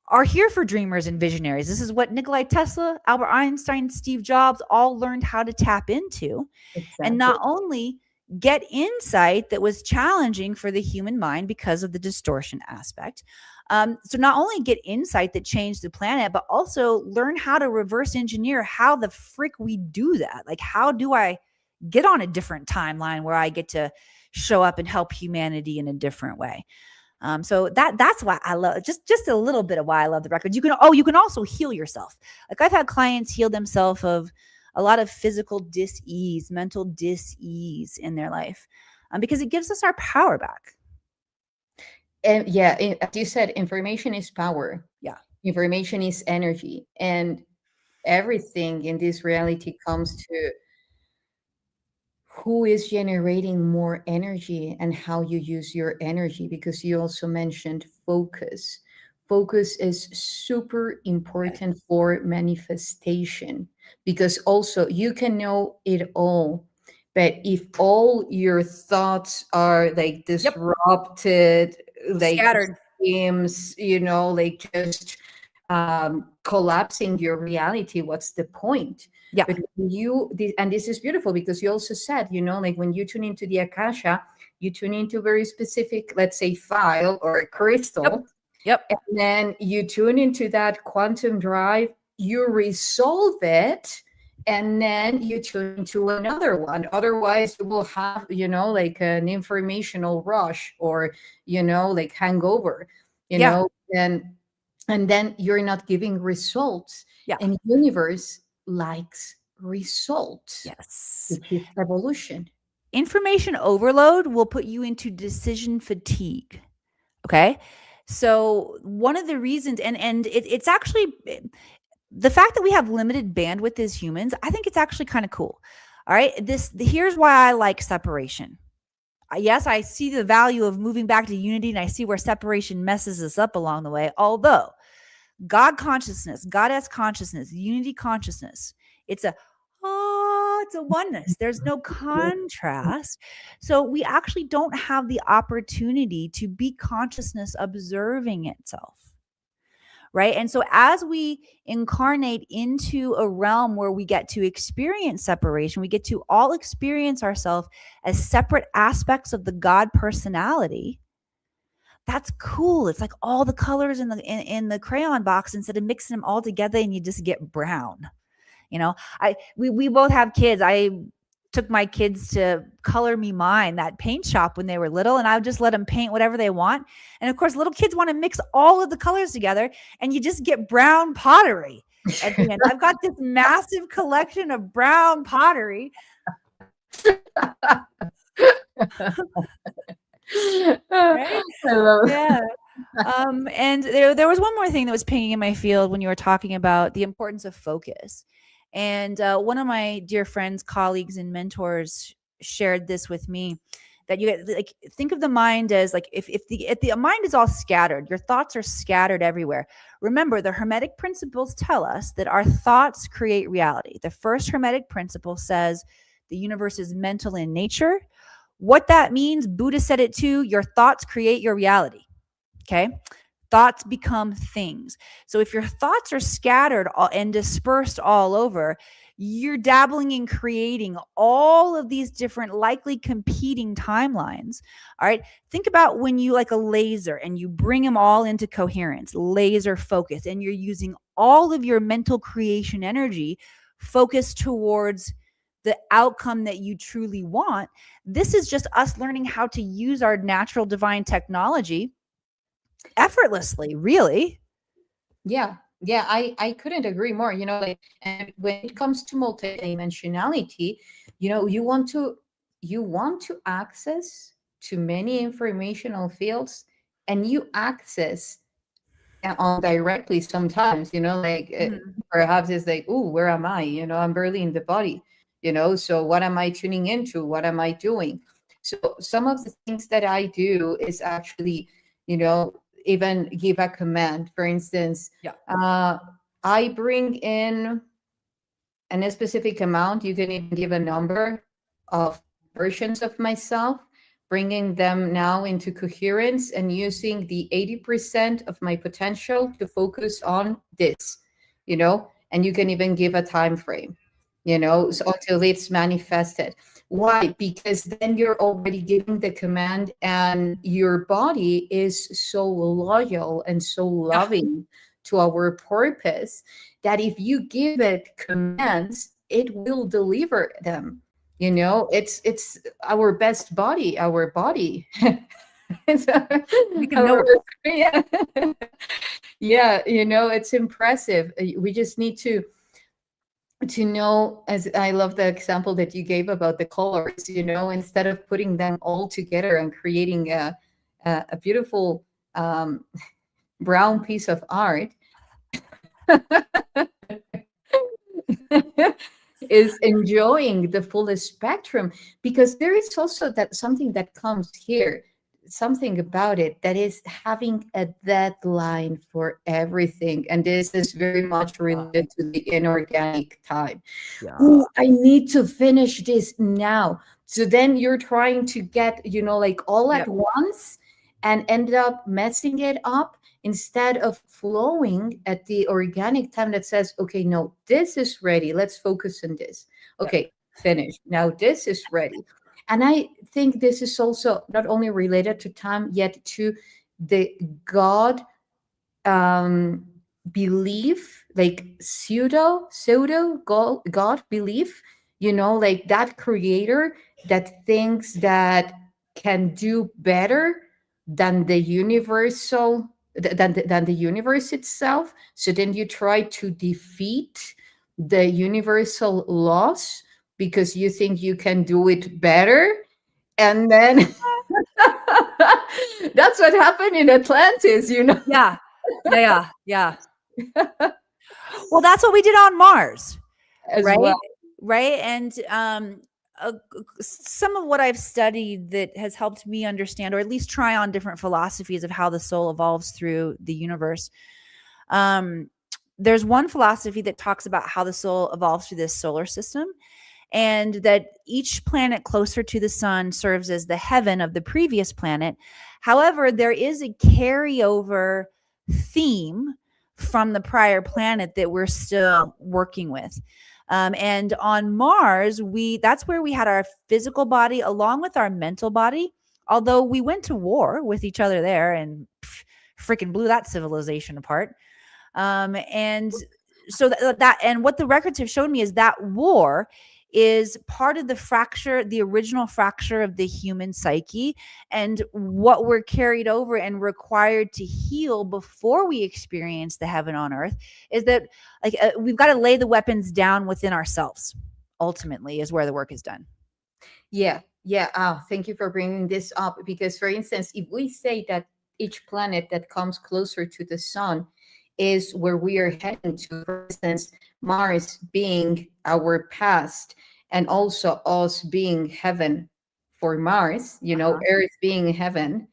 S2: are here for dreamers and visionaries. This is what Nikola Tesla, Albert Einstein, Steve Jobs all learned how to tap into. Exactly. And not only get insight that was challenging for the human mind because of the distortion aspect. So not only get insight that changed the planet, but also learn how to reverse engineer how the frick we do that. Like, how do I get on a different timeline where I get to show up and help humanity in a different way? So that's why I love just a little bit of why I love the records. You can also heal yourself. Like I've had clients heal themselves of a lot of physical dis-ease, mental dis-ease in their life, because it gives us our power back.
S1: And as you said, information is power.
S2: Yeah.
S1: Information is energy. And everything in this reality comes to who is generating more energy and how you use your energy, because you also mentioned focus. Focus is super important
S2: Yes.
S1: for manifestation, because also you can know it all, but if all your thoughts are like
S2: Yep.
S1: disrupted, like
S2: Scattered.
S1: schemes, like just collapsing your reality, what's the point?
S2: Yeah.
S1: But when and this is beautiful because you also said, like when you tune into the Akasha, you tune into very specific, let's say, file or a
S2: Yep.
S1: crystal,
S2: Yep.
S1: and then you tune into that quantum drive, you resolve it, and then you tune into another one. Otherwise, you will have, like an informational rush, or, like hangover,
S2: Yeah.
S1: and then you're not giving results.
S2: Yeah.
S1: And universe likes results,
S2: Yes.
S1: which is evolution.
S2: Information overload will put you into decision fatigue. Okay. So one of the reasons, and it's actually the fact that we have limited bandwidth as humans, I think it's actually kind of cool. All right. Here's why I like separation. Yes, I see the value of moving back to unity, and I see where separation messes us up along the way. Although God consciousness, Goddess consciousness, unity consciousness, it's a it's a oneness. There's no contrast. So we actually don't have the opportunity to be consciousness observing itself. Right. And so as we incarnate into a realm where we get to experience separation, we get to all experience ourselves as separate aspects of the God personality. That's cool. It's like all the colors in the crayon box, instead of mixing them all together and you just get brown. We both have kids. I took my kids to Color Me Mine, that paint shop, when they were little, and I would just let them paint whatever they want. And of course, little kids want to mix all of the colors together, and you just get brown pottery at the end. I've got this massive collection of brown pottery. Right?
S1: I love
S2: Yeah. And there was one more thing that was pinging in my field when you were talking about the importance of focus. And one of my dear friends, colleagues, and mentors shared this with me, that you get, like, think of the mind as like, if the mind is all scattered, your thoughts are scattered everywhere. Remember, the Hermetic principles tell us that our thoughts create reality. The first Hermetic principle says the universe is mental in nature. What that means, Buddha said it too, your thoughts create your reality. Okay. Thoughts become things. So if your thoughts are scattered and dispersed all over, you're dabbling in creating all of these different, likely competing timelines. All right. Think about when you, like a laser, and you bring them all into coherence, laser focus, and you're using all of your mental creation energy focused towards the outcome that you truly want. This is just us learning how to use our natural divine technology effortlessly, really.
S1: Yeah, I couldn't agree more. Like, and when it comes to multidimensionality, you want to access to many informational fields, and you access on directly sometimes, like,
S2: Mhm.
S1: perhaps it's like, oh, where am I? I'm barely in the body, so what am I tuning into? What am I doing? So some of the things that I do is actually, you know even give a command. For instance,
S2: Yeah.
S1: I bring in a specific amount. You can even give a number of versions of myself, bringing them now into coherence and using the 80% of my potential to focus on this, and you can even give a time frame, so until it's manifested. Why? Because then you're already giving the command, and your body is so loyal and so
S2: Yeah.
S1: loving to our purpose that if you give it commands, it will deliver them. It's our best body, our body. It's
S2: Making
S1: our,
S2: notes.
S1: yeah. Yeah, it's impressive. We just need to know, as I love the example that you gave about the colors, instead of putting them all together and creating a beautiful brown piece of art. is enjoying the fullest spectrum, because there is also that something that comes here, something about it that is having a deadline for everything, and this is very much related to the inorganic time.
S2: Yeah.
S1: Ooh, I need to finish this now. So then you're trying to get, like all at
S2: Yep.
S1: once, and end up messing it up, instead of flowing at the organic time that says, okay, no, this is ready. Let's focus on this.
S2: Yep.
S1: Okay, finish. Now this is ready. And I think this is also not only related to time, yet to the God um belief, like pseudo god belief, like that creator that thinks that can do better than the universal, than the universe itself. So then you try to defeat the universal laws because you think you can do it better. And then that's what happened in Atlantis.
S2: Yeah. Yeah. Yeah. Yeah. Well, that's what we did on Mars,
S1: As well.
S2: right? Right. And some of what I've studied that has helped me understand, or at least try on different philosophies of how the soul evolves through the universe. Um, there's one philosophy that talks about how the soul evolves through this solar system, and that each planet closer to the sun serves as the heaven of the previous planet. However, there is a carryover theme from the prior planet that we're still working with. And on Mars, that's where we had our physical body along with our mental body. Although we went to war with each other there and freaking blew that civilization apart. And so that and what the records have shown me is that war is part of the fracture, the original fracture of the human psyche, and what we're carried over and required to heal before we experience the heaven on earth is that, like, we've got to lay the weapons down within ourselves. Ultimately, is where the work is done.
S1: Yeah, yeah. Thank you for bringing this up, because, for instance, if we say that each planet that comes closer to the sun is where we are heading to, for instance, Mars being our past, and also us being heaven for Mars,
S2: Uh-huh.
S1: Earth being heaven.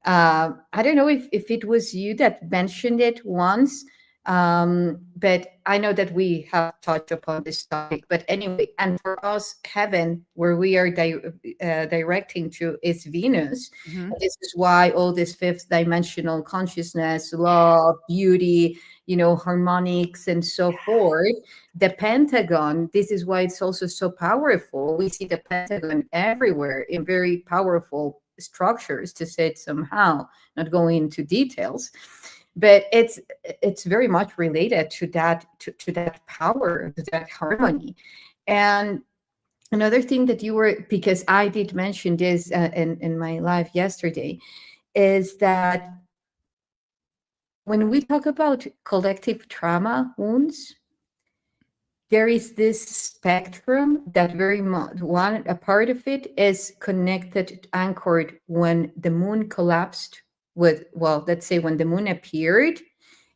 S1: I don't know if it was you that mentioned it once, but I know that we have touched upon this topic. But anyway, and for us, heaven, where we are directing to, is Venus.
S2: Mm-hmm.
S1: This is why all this fifth dimensional consciousness, love, beauty, harmonics, and so forth. The Pentagon, this is why it's also so powerful. We see the Pentagon everywhere in very powerful structures, to say it somehow, not going into details, but it's very much related to that power, to that harmony. And another thing that you were, because I did mention this in my live yesterday, is that when we talk about collective trauma wounds, there is this spectrum that very much, a part of it is connected, anchored when the moon collapsed, well, let's say when the moon appeared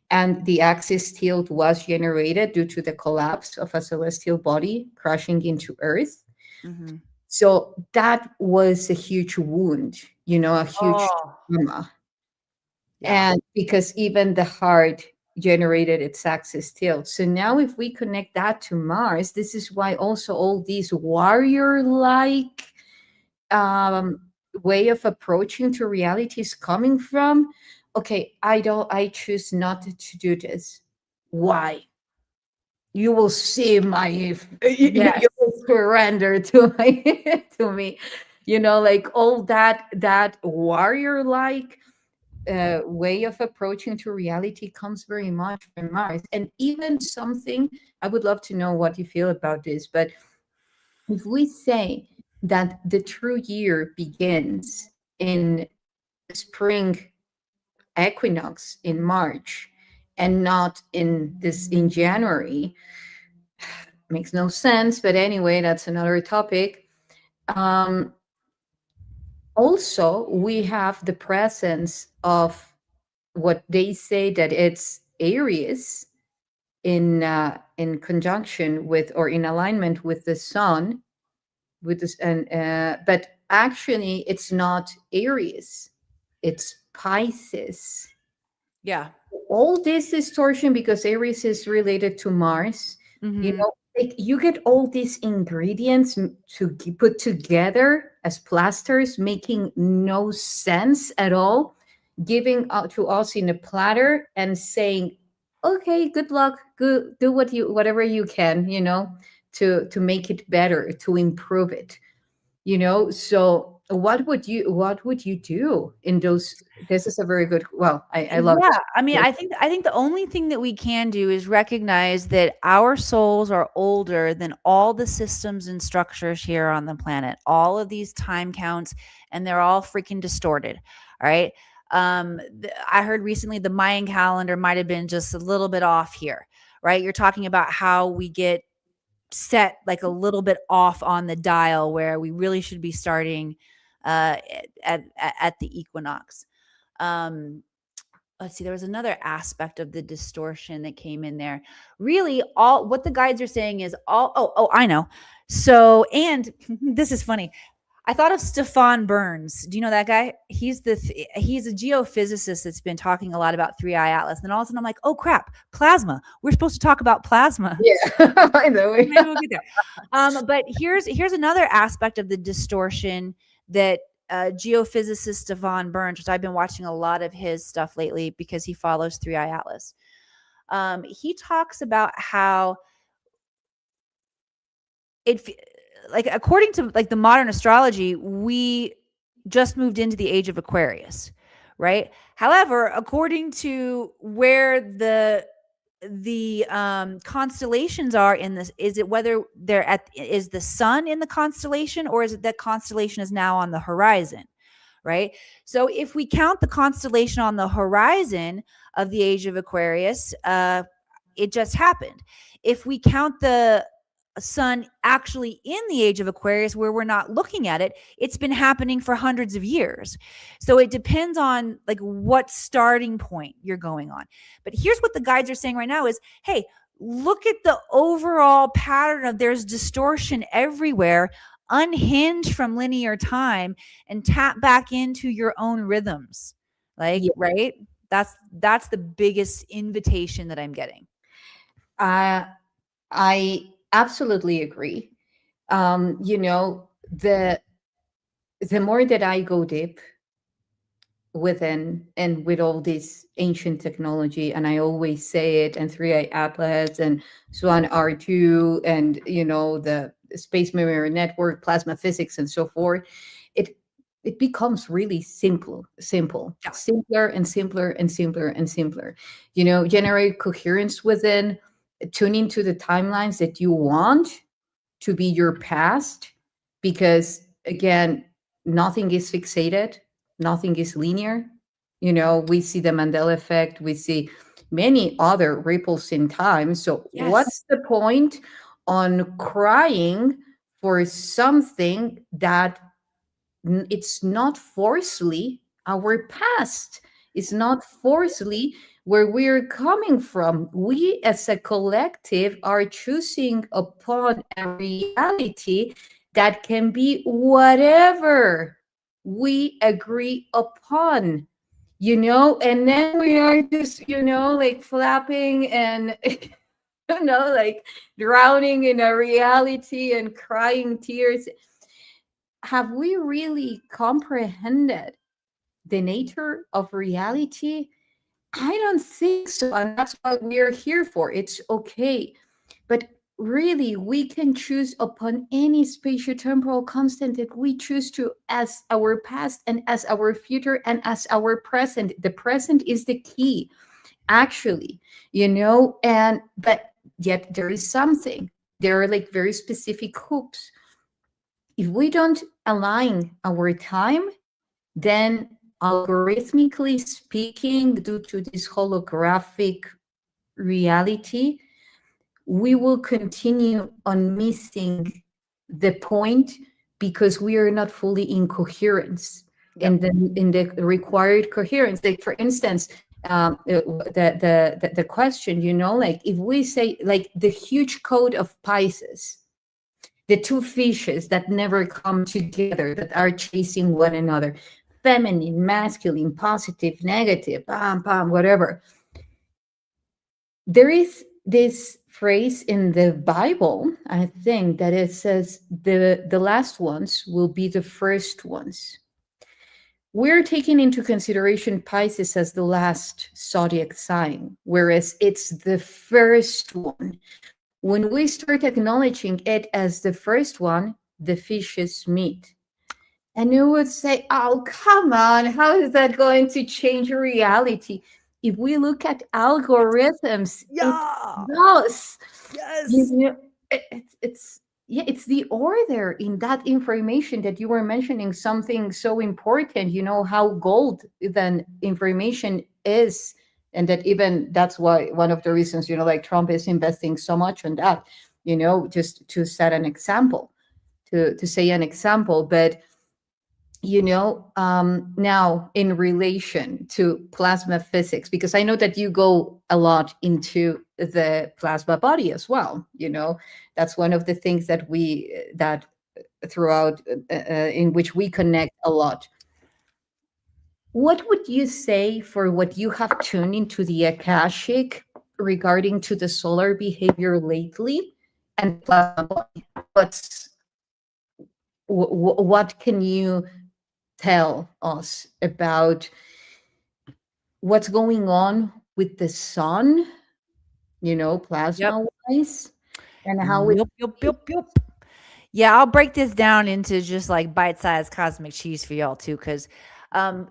S1: and the axis tilt was generated due to the collapse of a celestial body crashing into Earth.
S2: Mm-hmm.
S1: So that was a huge wound, a huge
S2: Oh,
S1: trauma.
S2: yeah.
S1: And because even the heart generated its axis tilt. So now if we connect that to Mars, this is why also all these warrior-like um, way of approaching to reality is coming from. Okay, I choose not to do this. Why? You will see my,
S2: Yes.
S1: you will surrender to my, to me. Like all that warrior-like way of approaching to reality comes very much from Mars. And even something, I would love to know what you feel about this, but if we say that the true year begins in spring equinox in March and not in January, makes no sense. But anyway, that's another topic. Um, Also, we have the presence of what they say that it's Aries, in conjunction with or in alignment with the sun, with this, and but actually it's not Aries, it's Pisces.
S2: Yeah.
S1: All this distortion, because Aries is related to Mars, you
S2: Hmm.
S1: know, like you get all these ingredients put together as plasters, making no sense at all, giving out to us in a platter and saying, okay, good luck, good, do whatever you can, to make it better, to improve it, so what would you do in those? This is a very good, well, I love
S2: Yeah,
S1: this.
S2: I mean, I think the only thing that we can do is recognize that our souls are older than all the systems and structures here on the planet. All of these time counts, and they're all freaking distorted. All right. I heard recently the Mayan calendar might have been just a little bit off here. Right. You're talking about how we get set like a little bit off on the dial where we really should be starting at the equinox. Um, let's see, there was another aspect of the distortion that came in there. Really, all what the guides are saying is I know. So, and this is funny. I thought of Stefan Burns. Do you know that guy? He's a geophysicist that's been talking a lot about Three Eye Atlas. And then all of a sudden I'm like, oh crap, plasma. We're supposed to talk about plasma.
S1: Yeah. By the way.
S2: Maybe we'll get there. But here's another aspect of the distortion that geophysicist Stefan Burns, which I've been watching a lot of his stuff lately because he follows Three Eye Atlas. He talks about how it like according to like the modern astrology, we just moved into the age of Aquarius, right? However, according to where the constellations are in this, is it whether they're at, is the sun in the constellation, or is it that constellation is now on the horizon, right? So if we count the constellation on the horizon of the age of Aquarius, it just happened. If we count the sun actually in the age of Aquarius, where we're not looking at it, it's been happening for hundreds of years. So it depends on like what starting point you're going on. But here's what the guides are saying right now is, hey, look at the overall pattern of there's distortion everywhere. Unhinge from linear time and tap back into your own rhythms. Like,
S1: Yeah.
S2: right? That's the biggest invitation that I'm getting.
S1: I absolutely agree. The more that I go deep within and with all this ancient technology, and I always say it, and Three Eye Atlas and Swan R2, and the space mirror network, plasma physics, and so forth, it it becomes really
S2: Yeah.
S1: simpler and simpler and simpler and simpler. Generate coherence within, tune into the timelines that you want to be your past, because again, nothing is fixated, nothing is linear. We see the Mandela effect, we see many other ripples in time. So
S2: Yes.
S1: what's the point on crying for something that it's not forcefully our past, it's not forcefully where we're coming from? We as a collective are choosing upon a reality that can be whatever we agree upon, and then we are just, like flapping and like drowning in a reality and crying tears. Have we really comprehended the nature of reality? I don't think so. And that's what we're here for. It's okay. But really, we can choose upon any spatiotemporal constant that we choose to as our past and as our future and as our present. The present is the key, actually, but yet there is something. There are like very specific hooks. If we don't align our time, then algorithmically speaking, due to this holographic reality, we will continue on missing the point because we are not fully in coherence,
S2: Yep.
S1: and then in the required coherence. Like, for instance, the question, like if we say like the huge code of Pisces, the two fishes that never come together, that are chasing one another, feminine, masculine, positive, negative, bam, bam, whatever. There is this phrase in the Bible, I think, that it says the last ones will be the first ones. We're taking into consideration Pisces as the last zodiac sign, whereas it's the first one. When we start acknowledging it as the first one, the fishes meet. And you would say, oh, come on, how is that going to change reality? If we look at algorithms, it
S2: Yeah.
S1: does. You
S2: Yes.
S1: know, it's yeah, it's the order in that information that you were mentioning, something so important, how gold then information is. And that even that's why one of the reasons, like Trump is investing so much on that, just to set an example, to say an example. But now in relation to plasma physics, because I know that you go a lot into the plasma body as well. That's one of the things that throughout, in which we connect a lot. What would you say for what you have tuned into the Akashic regarding to the solar behavior lately and the plasma body? What can you tell us about what's going on with the sun,
S2: Yep.
S1: plasma wise, and how it.
S2: Yup, yup, yup, yup. Yeah, I'll break this down into just like bite-sized cosmic cheese for y'all too, because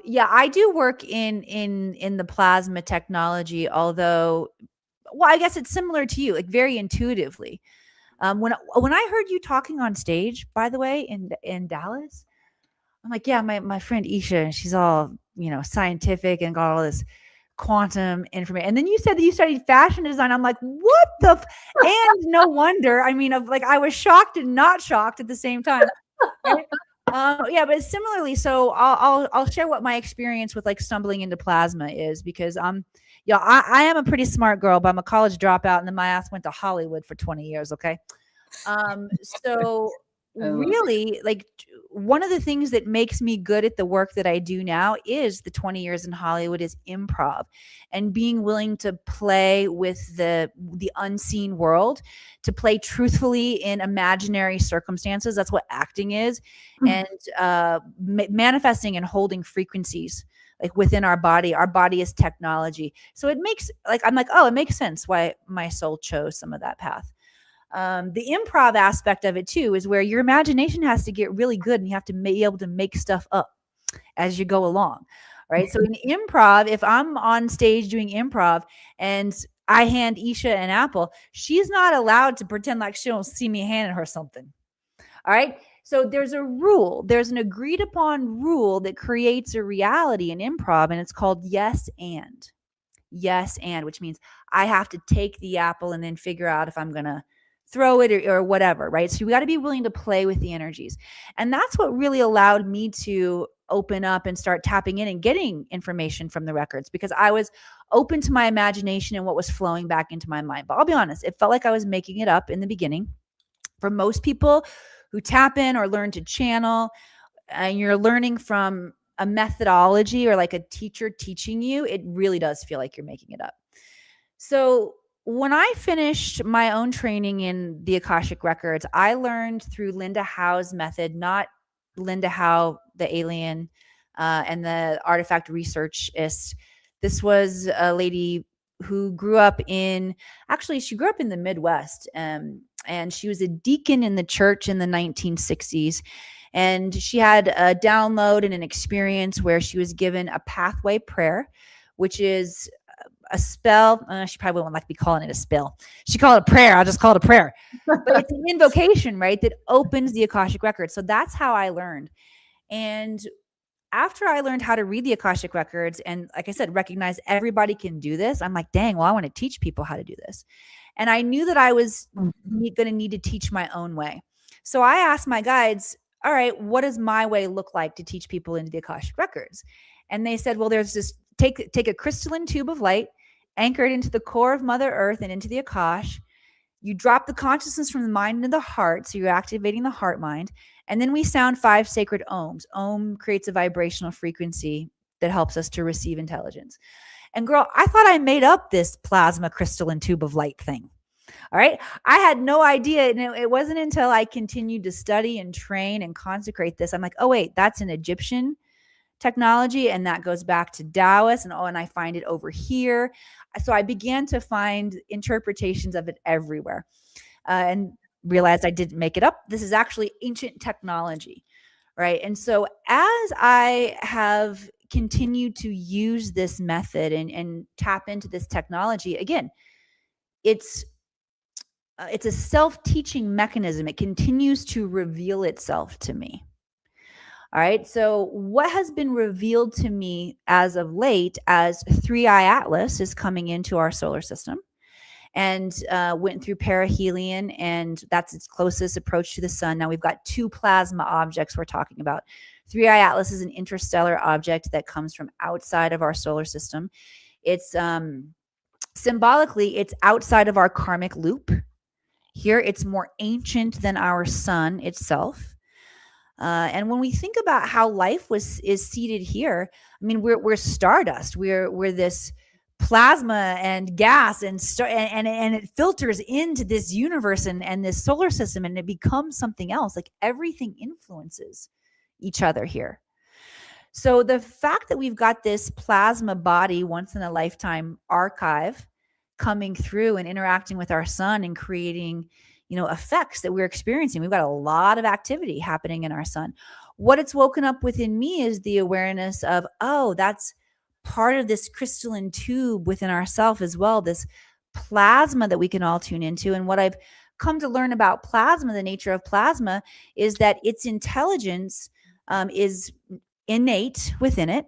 S2: yeah, I do work in the plasma technology, although well, I guess it's similar to you, like very intuitively. When I heard you talking on stage, by the way, in Dallas, I'm like, yeah, my friend Isha, she's all, scientific and got all this quantum information. And then you said that you studied fashion design. I'm like, what the? And no wonder. I mean, I was shocked and not shocked at the same time. Right? Yeah, but similarly, so I'll share what my experience with like stumbling into plasma is, because yeah, I am a pretty smart girl, but I'm a college dropout, and then my ass went to Hollywood for 20 years. Okay. So
S1: I love it.
S2: really, like one of the things that makes me good at the work that I do now is the 20 years in Hollywood is improv, and being willing to play with the unseen world, to play truthfully in imaginary circumstances. That's what acting is. And manifesting and holding frequencies like within our body. Our body is technology. So it makes like, I'm like, oh, it makes sense why my soul chose some of that path. The improv aspect of it too is where your imagination has to get really good, and you have to be able to make stuff up as you go along. Right. So in improv, if I'm on stage doing improv and I hand Isha an apple, she's not allowed to pretend like she don't see me handing her something. All right. So there's a rule, there's an agreed upon rule that creates a reality in improv, and it's called yes and. Yes and, which means I have to take the apple and then figure out if I'm going to throw it or whatever, right? So we got to be willing to play with the energies. And that's what really allowed me to open up and start tapping in and getting information from the records, because I was open to my imagination and what was flowing back into my mind. But I'll be honest, it felt like I was making it up in the beginning. For most people who tap in or learn to channel, and you're learning from a methodology or like a teacher teaching you, it really does feel like you're making it up. So when I finished my own training in the Akashic records, I learned through Linda Howe's method, not Linda Howe, the alien and the artifact researchist. This was a lady who grew up she grew up in the Midwest, and she was a deacon in the church in the 1960s. And she had a download and an experience where she was given a pathway prayer, which is a spell. She probably wouldn't like me calling it a spell. She called it a prayer. I'll just call it a prayer. But it's an invocation, right, that opens the Akashic record. So that's how I learned. And after I learned how to read the Akashic records and, like I said, recognize everybody can do this, I'm like, dang, well, I want to teach people how to do this. And I knew that I was going to need to teach my own way. So I asked my guides, all right, what does my way look like to teach people into the Akashic records? And they said, well, there's this take a crystalline tube of light, anchor it into the core of Mother Earth and into the Akash. You drop the consciousness from the mind into the heart, so you're activating the heart mind. And then we sound 5 sacred ohms. Ohm creates a vibrational frequency that helps us to receive intelligence. And girl, I thought I made up this plasma crystalline tube of light thing. All right. I had no idea. And it wasn't until I continued to study and train and consecrate this. I'm like, oh, wait, that's an Egyptian technology. And that goes back to Taoist. And I find it over here. So I began to find interpretations of it everywhere and realized I didn't make it up. This is actually ancient technology. Right. And so as I have continued to use this method and tap into this technology, again, it's a self-teaching mechanism. It continues to reveal itself to me. All right. So what has been revealed to me as of late, as 3i Atlas is coming into our solar system and went through perihelion, and that's its closest approach to the sun. Now we've got 2 plasma objects we're talking about. 3i Atlas is an interstellar object that comes from outside of our solar system. It's symbolically, it's outside of our karmic loop. Here, it's more ancient than our sun itself. And when we think about how life is seated here, I mean, we're stardust. We're this plasma and gas and it filters into this universe and this solar system, and it becomes something else. Like everything influences each other here. So the fact that we've got this plasma body, once in a lifetime archive, coming through and interacting with our sun and creating, effects that we're experiencing. We've got a lot of activity happening in our sun. What it's woken up within me is the awareness of, oh, that's part of this crystalline tube within ourself as well, this plasma that we can all tune into. And what I've come to learn about plasma, the nature of plasma, is that its intelligence is innate within it.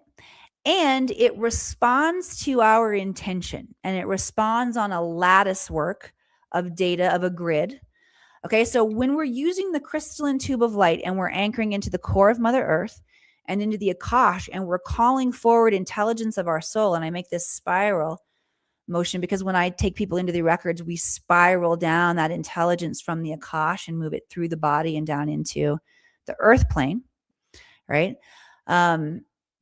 S2: And it responds to our intention, and it responds on a lattice work of data of a grid. Okay, so when we're using the crystalline tube of light and we're anchoring into the core of Mother Earth and into the Akasha, and we're calling forward intelligence of our soul, and I make this spiral motion because when I take people into the records, we spiral down that intelligence from the Akasha and move it through the body and down into the earth plane, right?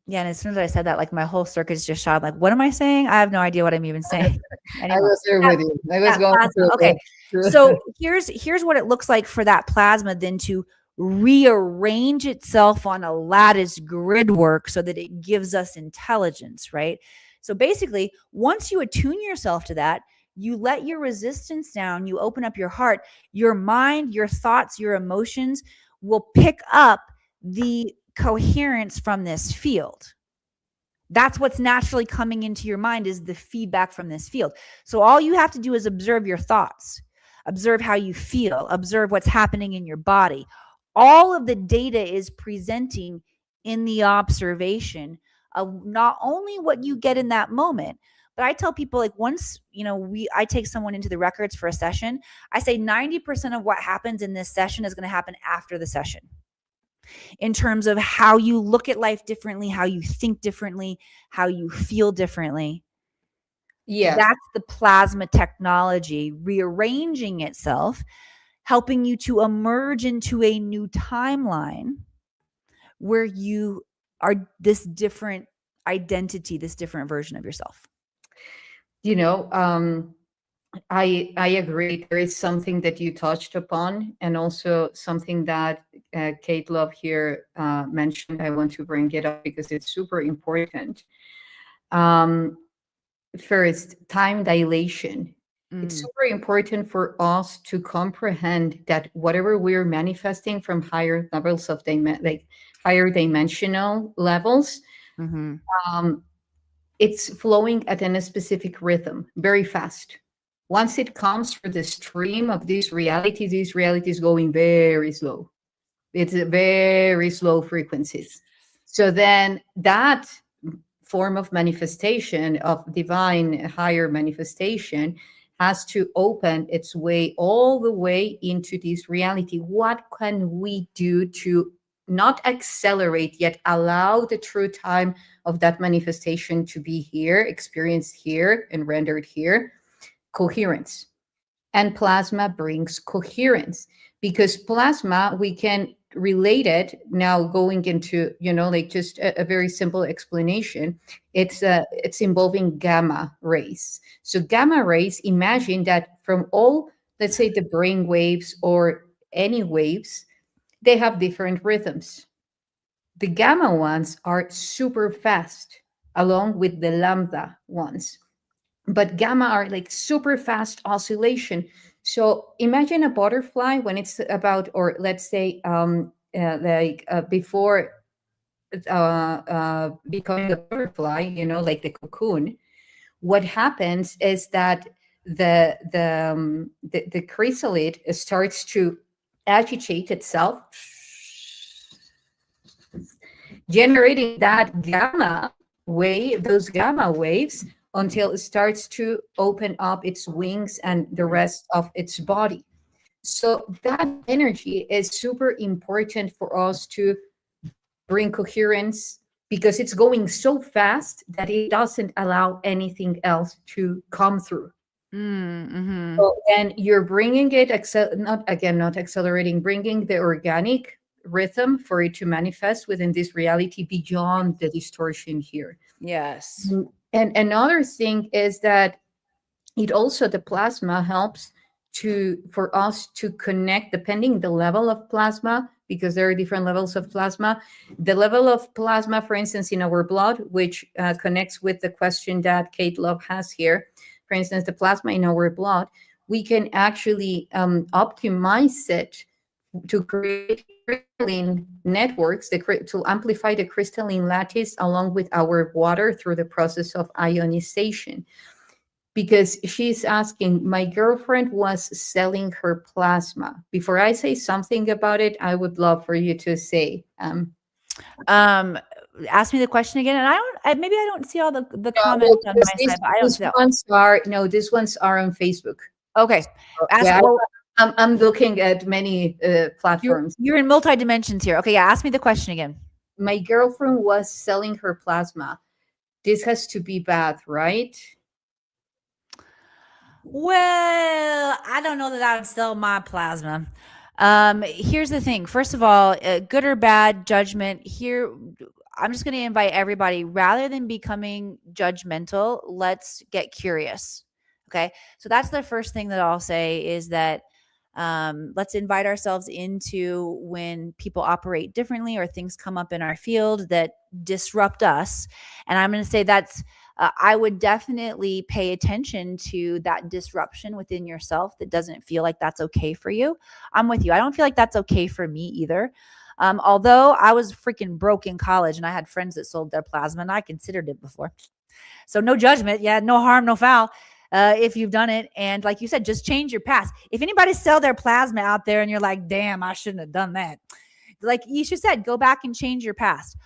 S2: Yeah, and as soon as I said that, like my whole circuit's just shot. Like, what am I saying? I have no idea what I'm even saying.
S1: Anyway, I was there with you. I was going through.
S2: Okay, so here's what it looks like for that plasma then to rearrange itself on a lattice grid work so that it gives us intelligence, right? So basically, once you attune yourself to that, you let your resistance down, you open up your heart, your mind, your thoughts, your emotions will pick up the coherence from this field. That's what's naturally coming into your mind, is the feedback from this field. So all you have to do is observe your thoughts, observe how you feel, observe what's happening in your body. All of the data is presenting in the observation of not only what you get in that moment, but I tell people, like, once, I take someone into the records for a session, I say 90% of what happens in this session is going to happen after the session. In terms of how you look at life differently, how you think differently, how you feel differently.
S1: Yeah.
S2: That's the plasma technology rearranging itself, helping you to emerge into a new timeline where you are this different identity, this different version of yourself.
S1: I agree. There is something that you touched upon, and also something that Kate Love here mentioned. I want to bring it up because it's super important. First, time dilation. It's super important for us to comprehend that whatever we're manifesting from higher levels of higher dimensional levels, it's flowing at a specific rhythm, very fast. Once it comes through the stream of these realities going very slow. It's a very slow frequencies. So then that form of manifestation, of divine higher manifestation, has to open its way all the way into this reality. What can we do to not accelerate yet, allow the true time of that manifestation to be here, experienced here, and rendered here. Coherence. And plasma brings coherence, because plasma, we can relate it now, going into, like just a very simple explanation. It's involving gamma rays. So gamma rays, imagine that from all, let's say, the brain waves or any waves, they have different rhythms. The gamma ones are super fast, along with the lambda ones, but gamma are like super fast oscillation. So imagine a butterfly when it's about, or let's say, before becoming a butterfly, like the cocoon. What happens is that the chrysalid starts to agitate itself, generating that gamma wave, those gamma waves, until it starts to open up its wings and the rest of its body. So that energy is super important for us to bring coherence, because it's going so fast that it doesn't allow anything else to come through.
S2: Mm-hmm.
S1: So, and you're bringing it, not accelerating, bringing the organic rhythm for it to manifest within this reality beyond the distortion here.
S2: Yes.
S1: And another thing is that it also, the plasma helps for us to connect, depending the level of plasma, because there are different levels of plasma. The level of plasma, for instance, in our blood, which connects with the question that Kate Love has here. For instance, the plasma in our blood, we can actually optimize it to create crystalline networks, to amplify the crystalline lattice along with our water through the process of ionization. Because she's asking, my girlfriend was selling her plasma. Before I say something about it, I would love for you to say.
S2: Ask me the question again, and maybe I don't see all the
S1: Well,
S2: comments on
S1: because
S2: my side, but I don't see that.
S1: these ones are on Facebook.
S2: Okay.
S1: Yeah, I'm looking at many platforms.
S2: You're in multi dimensions here. Okay, yeah. Ask me the question again.
S1: My girlfriend was selling her plasma. This has to be bad, right?
S2: Well, I don't know that I would sell my plasma. Here's the thing. First of all, good or bad judgment here. I'm just going to invite everybody, rather than becoming judgmental, let's get curious. Okay. So that's the first thing that I'll say, is that let's invite ourselves into when people operate differently or things come up in our field that disrupt us. And I'm going to say that's, I would definitely pay attention to that disruption within yourself that doesn't feel like that's okay for you. I'm with you. I don't feel like that's okay for me either. Although I was freaking broke in college and I had friends that sold their plasma, and I considered it before. So no judgment. Yeah, no harm, no foul. If you've done it. And like you said, just change your past. If anybody sell their plasma out there and you're like, damn, I shouldn't have done that. Like Isha said, go back and change your past,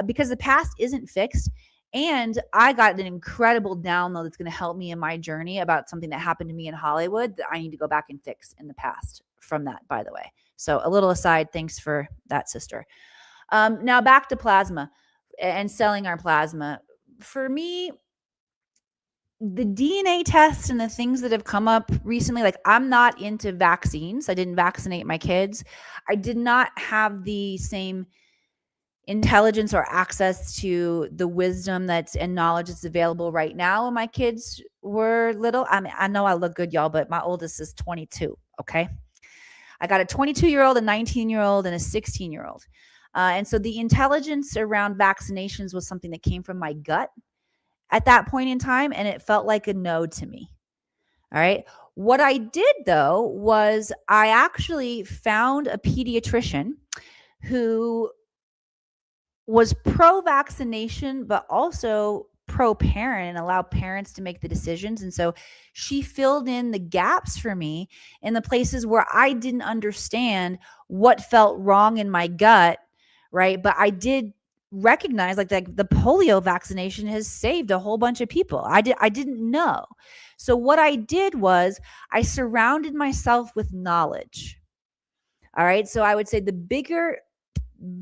S2: because the past isn't fixed. And I got an incredible download that's going to help me in my journey about something that happened to me in Hollywood that I need to go back and fix in the past from that, by the way. So a little aside, thanks for that, sister. Now back to plasma and selling our plasma. For me, the DNA tests and the things that have come up recently, like I'm not into vaccines. I didn't vaccinate my kids. I did not have the same intelligence or access to the wisdom and knowledge that's available right now when my kids were little. I mean, I know I look good, y'all, but my oldest is 22. Okay. I got a 22-year-old, a 19-year-old, and a 16-year-old. And so the intelligence around vaccinations was something that came from my gut at that point in time, and it felt like a no to me. All right. What I did, though, was I actually found a pediatrician who was pro-vaccination, but also pro-parent, and allow parents to make the decisions. And so she filled in the gaps for me in the places where I didn't understand what felt wrong in my gut, right? But I did recognize like the polio vaccination has saved a whole bunch of people. I didn't know. So what I did was I surrounded myself with knowledge. All right. So I would say the bigger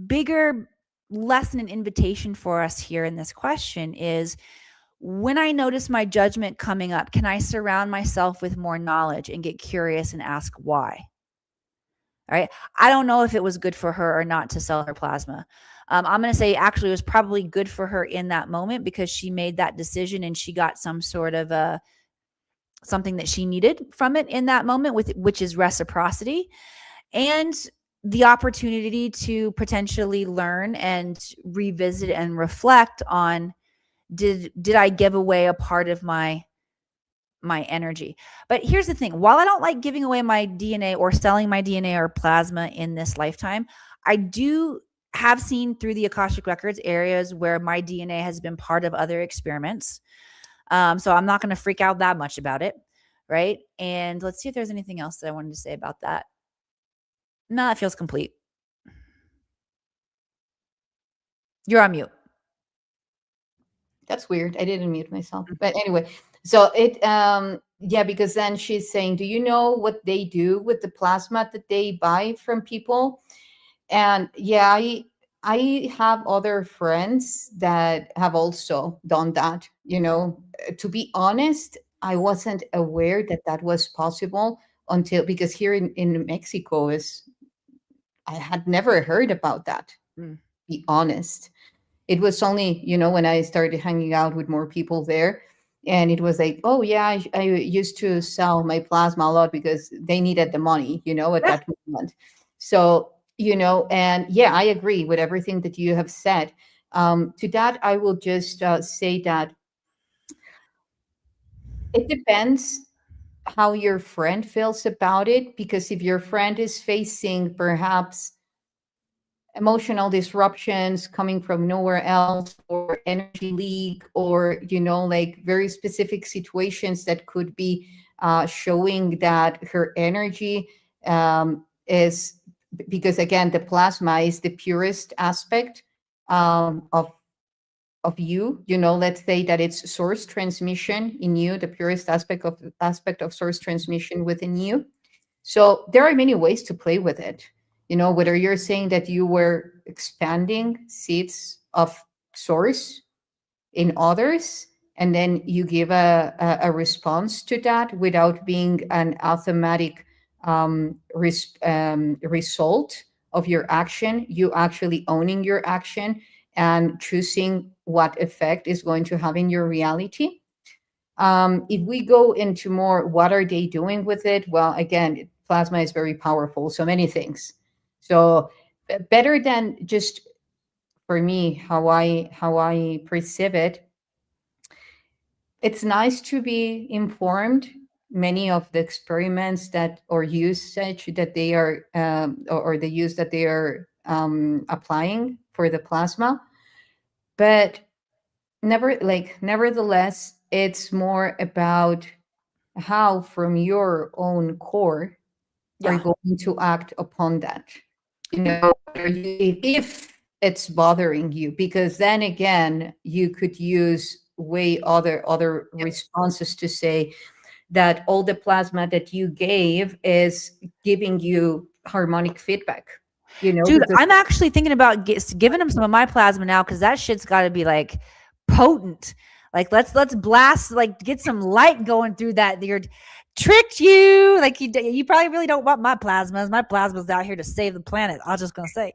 S2: bigger lesson and invitation for us here in this question is, when I notice my judgment coming up, can I surround myself with more knowledge and get curious and ask why? All right. I don't know if it was good for her or not to sell her plasma. I'm going to say actually it was probably good for her in that moment because she made that decision and she got some sort of something that she needed from it in that moment, with which is reciprocity and the opportunity to potentially learn and revisit and reflect on, did I give away a part of my energy? But here's the thing, while I don't like giving away my DNA or selling my DNA or plasma in this lifetime, I do have seen through the Akashic records areas where my DNA has been part of other experiments. So I'm not going to freak out that much about it, right? And let's see if there's anything else that I wanted to say about that. No, it feels complete. You're on mute.
S1: That's weird. I didn't mute myself. But anyway, so yeah, because then she's saying, do you know what they do with the plasma that they buy from people? And yeah, I have other friends that have also done that. To be honest, I wasn't aware that that was possible until, because here in Mexico I had never heard about that.
S2: Mm.
S1: Be honest, it was only when I started hanging out with more people there, and it was like, oh yeah, I used to sell my plasma a lot because they needed the money at that moment. So and yeah, I agree with everything that you have said. To that I will just say that it depends how your friend feels about it, because if your friend is facing perhaps emotional disruptions coming from nowhere else, or energy leak, or like very specific situations that could be showing that her energy is, because again the plasma is the purest aspect of you. Let's say that it's source transmission in you, the purest aspect of source transmission within you. So there are many ways to play with it. Whether you're saying that you were expanding seeds of source in others, and then you give a response to that without being an automatic result of your action, you actually owning your action and choosing what effect is going to have in your reality. If we go into more, what are they doing with it? Well, again, plasma is very powerful, so many things. So better than just, for me, how I perceive it, it's nice to be informed. Many of the experiments that or usage that they are or the use that they are applying for the plasma, but nevertheless, it's more about how from your own core are
S2: Yeah.
S1: going to act upon that. If it's bothering you, because then again you could use way other responses to say that all the plasma that you gave is giving you harmonic feedback.
S2: Dude,
S1: Because
S2: I'm actually thinking about giving him some of my plasma now, because that shit's got to be like potent. Like let's blast, like get some light going through that. You're tricked you. Like you probably really don't want my plasmas. My plasma's out here to save the planet. I was just gonna say.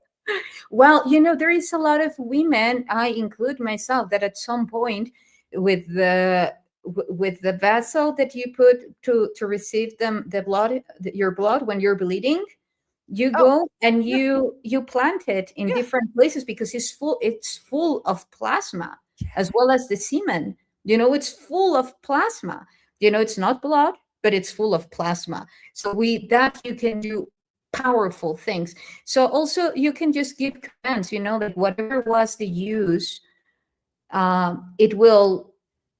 S1: well, there is a lot of women, I include myself, that at some point with the vessel that you put to receive the blood, your blood when you're bleeding, you
S2: Oh,
S1: go and
S2: yeah,
S1: you plant it in
S2: yeah.
S1: different places because it's full of plasma, as well as the semen. It's full of plasma. It's not blood, but it's full of plasma. So that you can do powerful things. So also you can just give commands, like whatever was the use, it will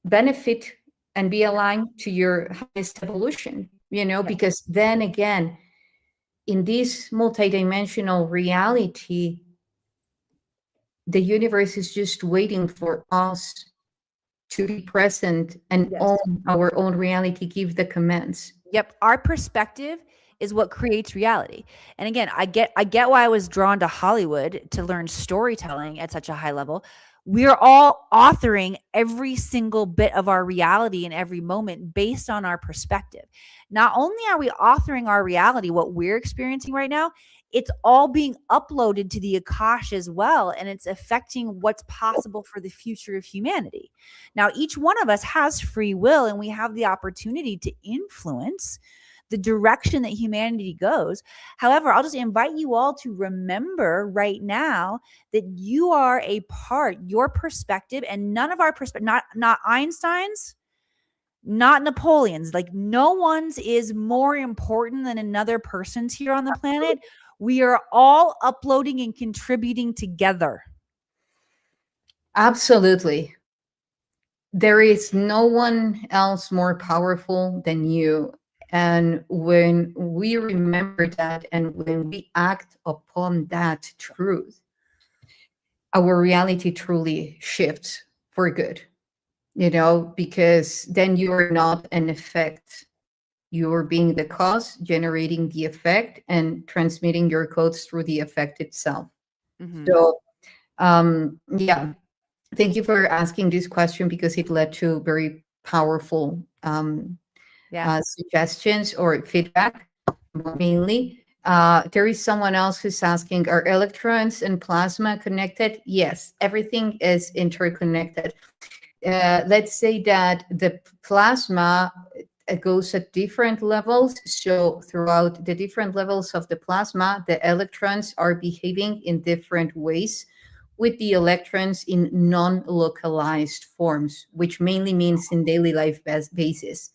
S1: benefit and be aligned to your highest evolution,
S2: Yep.
S1: because then again, in this multidimensional reality, the universe is just waiting for us to be present and
S2: Yes.
S1: own our own reality, give the commands.
S2: Yep. Our perspective is what creates reality. And again, I get why I was drawn to Hollywood to learn storytelling at such a high level. We're all authoring every single bit of our reality in every moment based on our perspective. Not only are we authoring our reality, what we're experiencing right now, it's all being uploaded to the Akasha as well, and it's affecting what's possible for the future of humanity. Now, each one of us has free will, and we have the opportunity to influence the direction that humanity goes. However, I'll just invite you all to remember right now that you are a part, your perspective, and none of our perspective, not Einstein's, not Napoleon's, like no one's is more important than another person's here on the planet. We are all uploading and contributing together.
S1: Absolutely. There is no one else more powerful than you. And when we remember that and when we act upon that truth, our reality truly shifts for good, because then you are not an effect. You're being the cause, generating the effect, and transmitting your codes through the effect itself.
S2: Mm-hmm.
S1: So, yeah, thank you for asking this question because it led to very powerful
S2: Yeah.
S1: suggestions or feedback, mainly. There is someone else who's asking, are electrons and plasma connected? Yes, everything is interconnected. Let's say that the plasma goes at different levels. So throughout the different levels of the plasma, the electrons are behaving in different ways with the electrons in non-localized forms, which mainly means in daily life basis,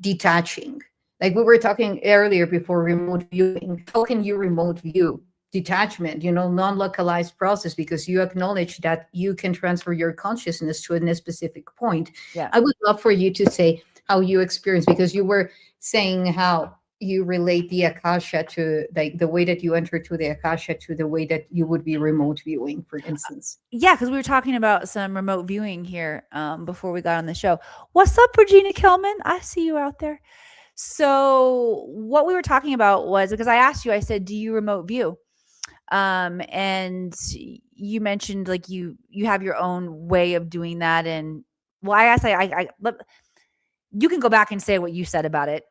S1: detaching. Like we were talking earlier before remote viewing. How can you remote view? Detachment, non-localized process, because you acknowledge that you can transfer your consciousness to a specific point.
S2: Yeah.
S1: I would love for you to say how you experience, because you were saying how you relate the Akasha to, like, the way that you enter to the Akasha to the way that you would be remote viewing, for instance.
S2: Yeah, because we were talking about some remote viewing here before we got on the show. What's up, Regina Kelman? I see you out there. So what we were talking about was, because I asked you, I said, do you remote view? And you mentioned like you have your own way of doing that. And well, I asked, you can go back and say what you said about it.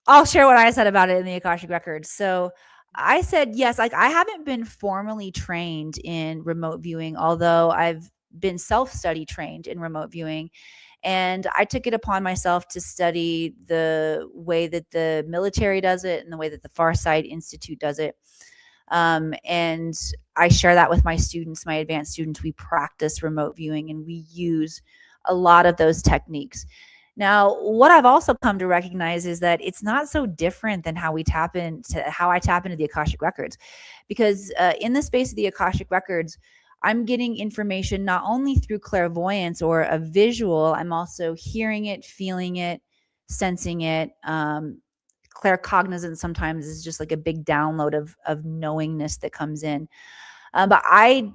S2: I'll share what I said about it in the Akashic Records. So I said, yes, like I haven't been formally trained in remote viewing, although I've been self-study trained in remote viewing. And I took it upon myself to study the way that the military does it and the way that the Far Side Institute does it. And I share that with my students, my advanced students. We practice remote viewing and we use a lot of those techniques. Now, what I've also come to recognize is that it's not so different than how I tap into the Akashic Records, because in the space of the Akashic Records, I'm getting information not only through clairvoyance or a visual, I'm also hearing it, feeling it, sensing it. Claircognizance sometimes is just like a big download of knowingness that comes in. But I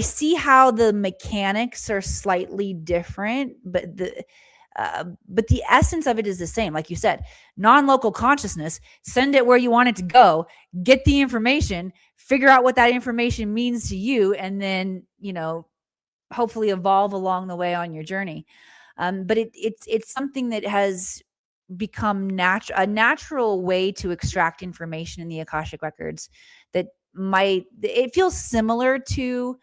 S2: see how the mechanics are slightly different, but the essence of it is the same. Like you said, non-local consciousness, send it where you want it to go, get the information, figure out what that information means to you, and then, hopefully evolve along the way on your journey. But it's something that has become a natural way to extract information in the Akashic Records that it feels similar to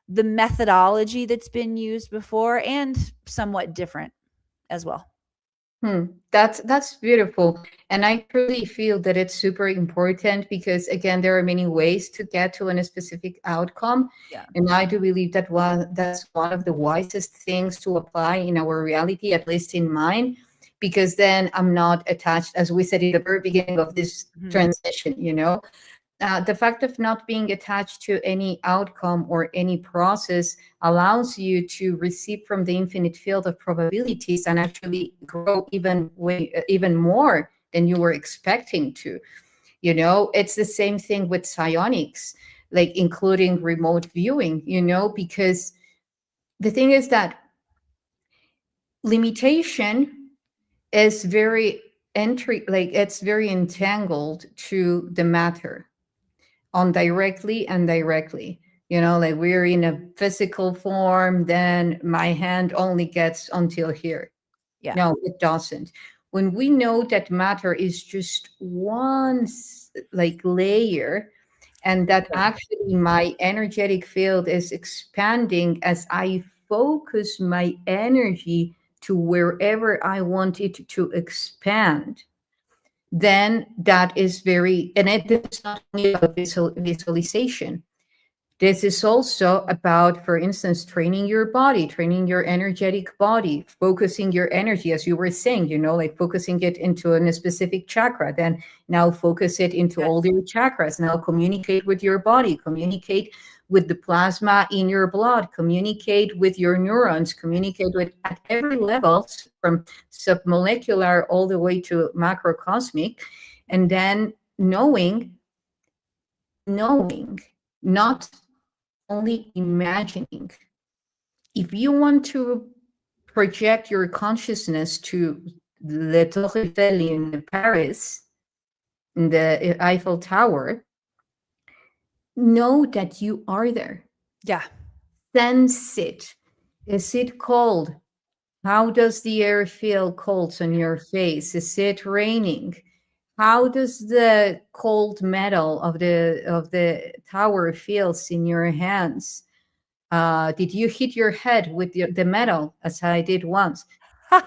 S2: the methodology that's been used before and somewhat different as well.
S1: That's beautiful. And I truly feel that it's super important because, again, there are many ways to get to a specific outcome.
S2: Yeah.
S1: And I do believe that that's one of the wisest things to apply in our reality, at least in mine, because then I'm not attached, as we said in the very beginning of this transition, the fact of not being attached to any outcome or any process allows you to receive from the infinite field of probabilities and actually grow even more than you were expecting to. It's the same thing with psionics, like including remote viewing, because the thing is that limitation is very entry, like it's very entangled to the matter on directly and directly. Like we're in a physical form, then my hand only gets until here.
S2: Yeah.
S1: No, it doesn't. When we know that matter is just one like layer, and that
S2: Good.
S1: actually my energetic field is expanding as I focus my energy to wherever I want it to expand, then that is very, and this is not only about visualization. This is also about, for instance, training your body, training your energetic body, focusing your energy, as you were saying, like focusing it into a specific chakra. Then now focus it into all
S2: Yes.
S1: your chakras. Now communicate with your body, communicate with the plasma in your blood, communicate with your neurons, communicate with at every level, from submolecular all the way to macrocosmic. And then knowing, not only imagining. If you want to project your consciousness to Le Tour Eiffel in Paris, in the Eiffel Tower, know that you are there.
S2: Yeah.
S1: Sense it. Is it cold? How does the air feel cold on your face? Is it raining? How does the cold metal of the tower feels in your hands? Did you hit your head with the metal as I did once?
S2: I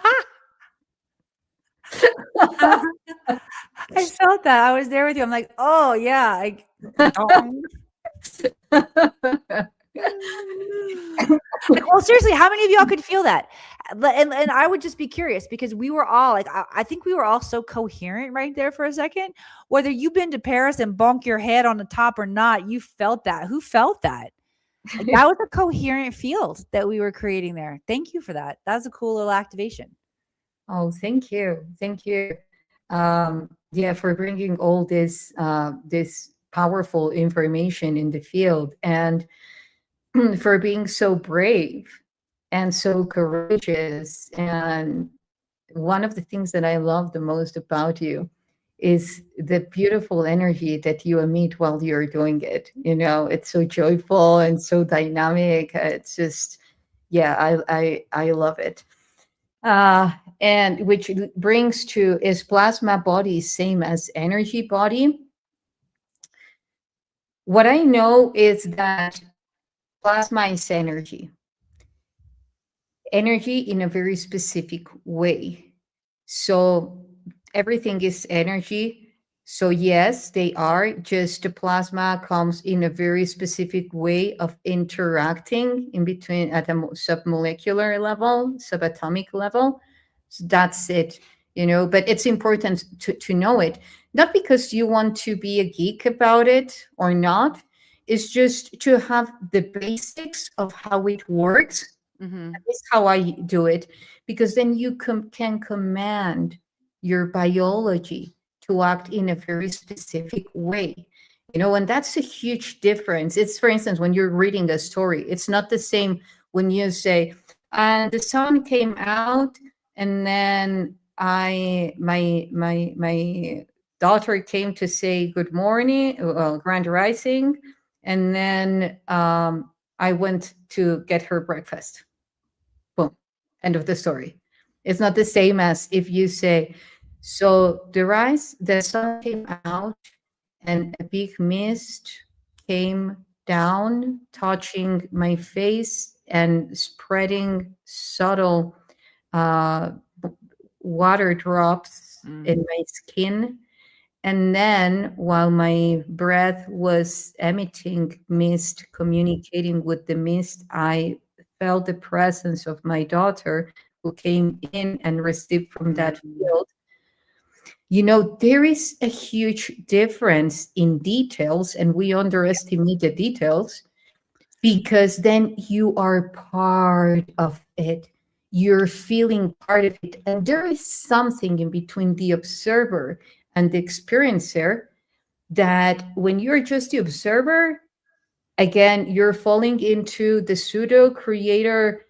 S2: felt that. I was there with you. I'm like, oh yeah, dong. Like, well, seriously, how many of y'all could feel that? And I would just be curious because we were all like, I think we were all so coherent right there for a second. Whether you've been to Paris and bonk your head on the top or not, you felt that. Who felt that? Like that was a coherent field that we were creating there. Thank you for that. That was a cool little activation.
S1: Oh, thank you. Thank you. Yeah, for bringing all this powerful information in the field, and for being so brave and so courageous. And one of the things that I love the most about you is the beautiful energy that you emit while you're doing it. It's so joyful and so dynamic. It's just, yeah, I love it. And which brings to, is plasma body same as energy body? What I know is that plasma is energy in a very specific way. So everything is energy. So yes, they are, just the plasma comes in a very specific way of interacting in between at a submolecular level, subatomic level. So that's it, but it's important to know it, not because you want to be a geek about it or not. It's just to have the basics of how it works.
S2: Mm-hmm.
S1: Is how I do it, because then you can command your biology to act in a very specific way. And that's a huge difference. It's, for instance, when you're reading a story, it's not the same when you say, and the sun came out, and then my daughter came to say good morning, well, grand rising, and then I went to get her breakfast. Boom. End of the story. It's not the same as if you say, so the sun came out and a big mist came down, touching my face and spreading subtle uh, water drops in my skin. And then while my breath was emitting mist, communicating with the mist, I felt the presence of my daughter who came in and received from that field. There is a huge difference in details, and we underestimate the details because then you are part of it. You're feeling part of it. And there is something in between the observer and the experiencer that when you're just the observer, again, you're falling into the pseudo creator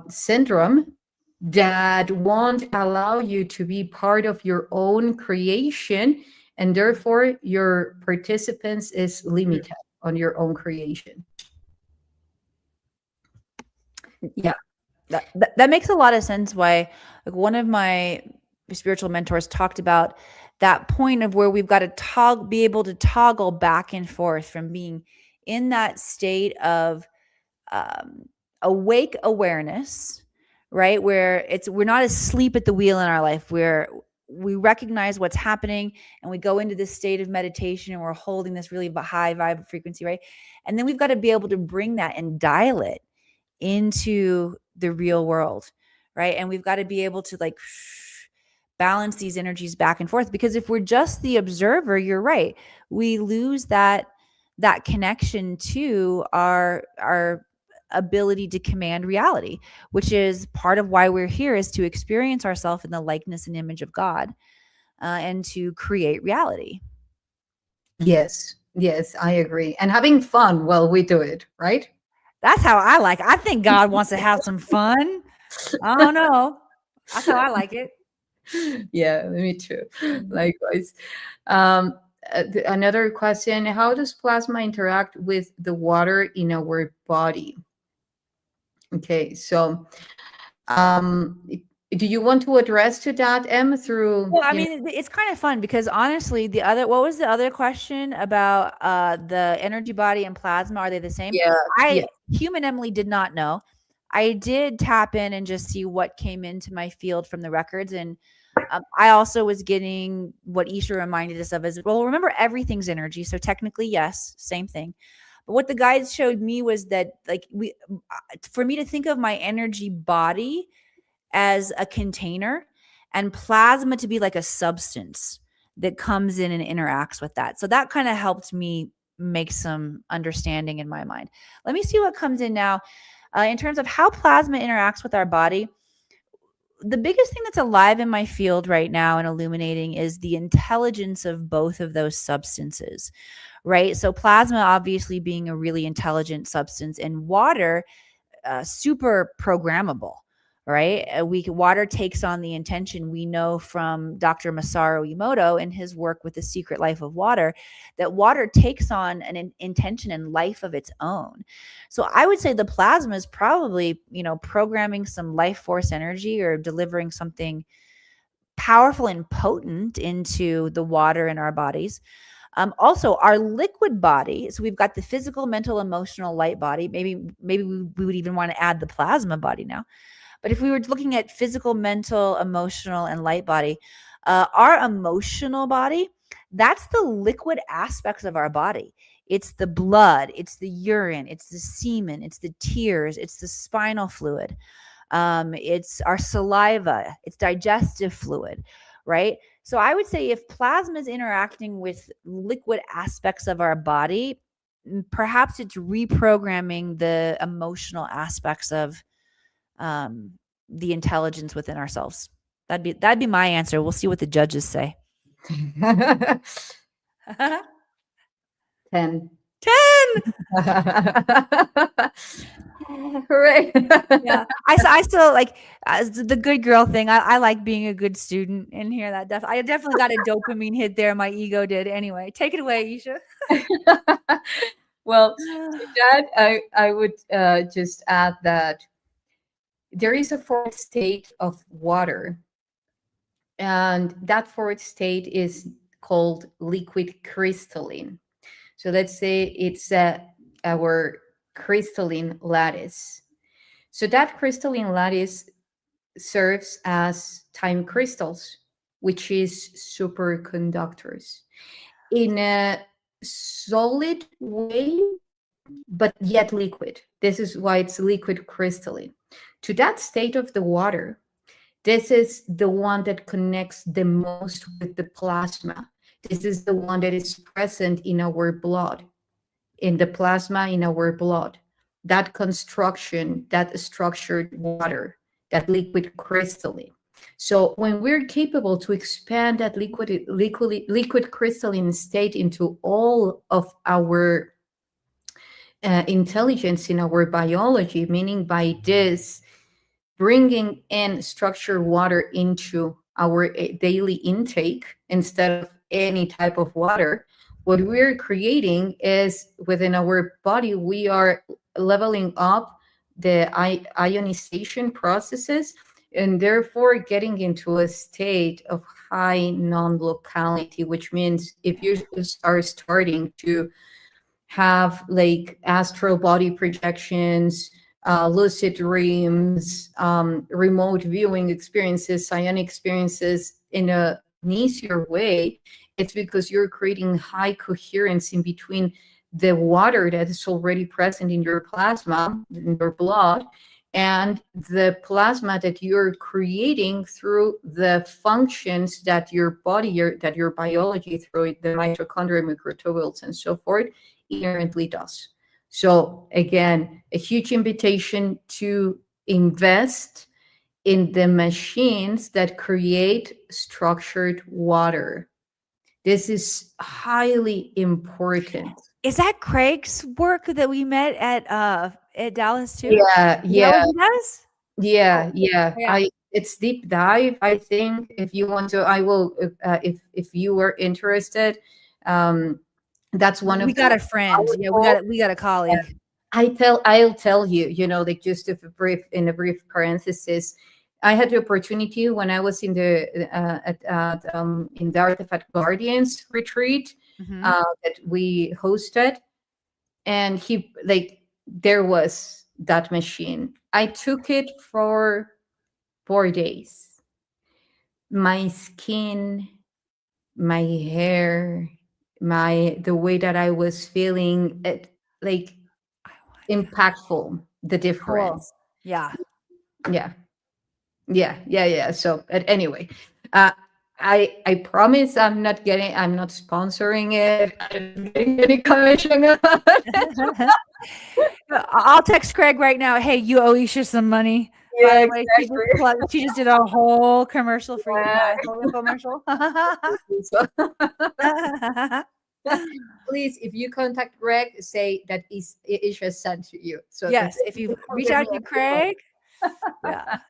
S1: syndrome, that won't allow you to be part of your own creation, and therefore your participants is limited on your own creation. Yeah.
S2: That makes a lot of sense. Why, like, one of my spiritual mentors talked about that point of where we've got to be able to toggle back and forth from being in that state of um, awake awareness, right? Where we're not asleep at the wheel in our life, where we recognize what's happening and we go into this state of meditation and we're holding this really high vibe frequency, right? And then we've got to be able to bring that and dial it into the real world, right? And we've got to be able to like balance these energies back and forth, because if we're just the observer, you're right, we lose that connection to our ability to command reality, which is part of why we're here, is to experience ourselves in the likeness and image of God, and to create reality.
S1: Yes, yes, I agree. And having fun while we do it, right?
S2: That's how I like it. I think God wants to have some fun. I don't know. That's how I like it.
S1: Yeah, me too. Likewise. Um, Another question: how does plasma interact with the water in our body? Okay, so um, do you want to address to that, M, through,
S2: Well, I mean, it's kind of fun because honestly, what was the other question about the energy body and plasma? Are they the same?
S1: yeah, yeah,
S2: Human Emily did not know. I did tap in and just see what came into my field from the records. And I also was getting what Isha reminded us of as well. Remember, everything's energy. So technically, yes, same thing. But what the guides showed me was that, like, for me to think of my energy body as a container and plasma to be like a substance that comes in and interacts with that. So that kind of helped me make some understanding in my mind. Let me see what comes in now. In terms of how plasma interacts with our body, the biggest thing that's alive in my field right now and illuminating is the intelligence of both of those substances, right? So plasma obviously being a really intelligent substance, and water super programmable, right? Water takes on the intention. We know from Dr. Masaru Emoto in his work with The Secret Life of Water that water takes on an intention and life of its own. So I would say the plasma is probably, programming some life force energy or delivering something powerful and potent into the water in our bodies. Also, our liquid body. So we've got the physical, mental, emotional, light body. Maybe we would even want to add the plasma body now. But if we were looking at physical, mental, emotional, and light body, our emotional body, that's the liquid aspects of our body. It's the blood, it's the urine, it's the semen, it's the tears, it's the spinal fluid. It's our saliva, it's digestive fluid, right? So I would say if plasma is interacting with liquid aspects of our body, perhaps it's reprogramming the emotional aspects of the intelligence within ourselves. That'd be my answer. We'll see what the judges say.
S1: 10.
S2: 10.
S1: Hooray.
S2: Yeah, I still like the good girl thing. I like being a good student in here. I definitely got a dopamine hit there. My ego did. Anyway, take it away, Isha.
S1: Well, to that, I would just add that there is a fourth state of water, and that fourth state is called liquid crystalline. So let's say it's our crystalline lattice. So that crystalline lattice serves as time crystals, which is superconductors in a solid way, but yet liquid. This is why it's liquid crystalline. To that state of the water, this is the one that connects the most with the plasma. This is the one that is present in our blood, in the plasma in our blood. That construction, that structured water, that liquid crystalline. So when we're capable to expand that liquid crystalline state into all of our intelligence in our biology, meaning by this bringing in structured water into our daily intake instead of any type of water, what we're creating is within our body, we are leveling up the ionization processes and therefore getting into a state of high non-locality, which means if you are starting to have like astral body projections, lucid dreams, remote viewing experiences, psionic experiences in an easier way, it's because you're creating high coherence in between the water that is already present in your plasma, in your blood, and the plasma that you're creating through the functions that your body, that your biology, through the mitochondria, microtubules, and so forth, inherently does. So again, a huge invitation to invest in the machines that create structured water. This is highly important.
S2: Is that Craig's work that we met at Dallas too?
S1: Yeah,
S2: Is that
S1: yeah,
S2: what he does? Oh,
S1: yeah, yeah.
S2: yeah.
S1: It's deep dive, I think. If you want to, I will. If you were interested, um, that's one
S2: We
S1: of
S2: got
S1: the
S2: a friend. Yeah, we got a colleague.
S1: I'll tell you, like just a brief, in a brief parenthesis, I had the opportunity when I was in the in the Artifact Guardians retreat
S2: Mhm.
S1: that we hosted, and he like there was that machine. I took it for 4 days. My skin, my hair, my the way that I was feeling, it like
S2: I want that.
S1: impactful, the
S2: Cool.
S1: difference.
S2: Yeah.
S1: Yeah, yeah. So anyway, uh I promise I'm not sponsoring it. I'm not getting any commission about it.
S2: I'll text Craig right now. Hey, you owe Isha some money. By
S1: Yeah,
S2: the way, she just did a whole commercial for you guys, whole infomercial.
S1: exactly. So please, if you contact Greg, say that Isha sent to you, so that
S2: Yes, if
S1: they
S2: you
S1: don't
S2: reach
S1: give
S2: out
S1: me
S2: to
S1: extra
S2: Craig, yeah.
S1: money.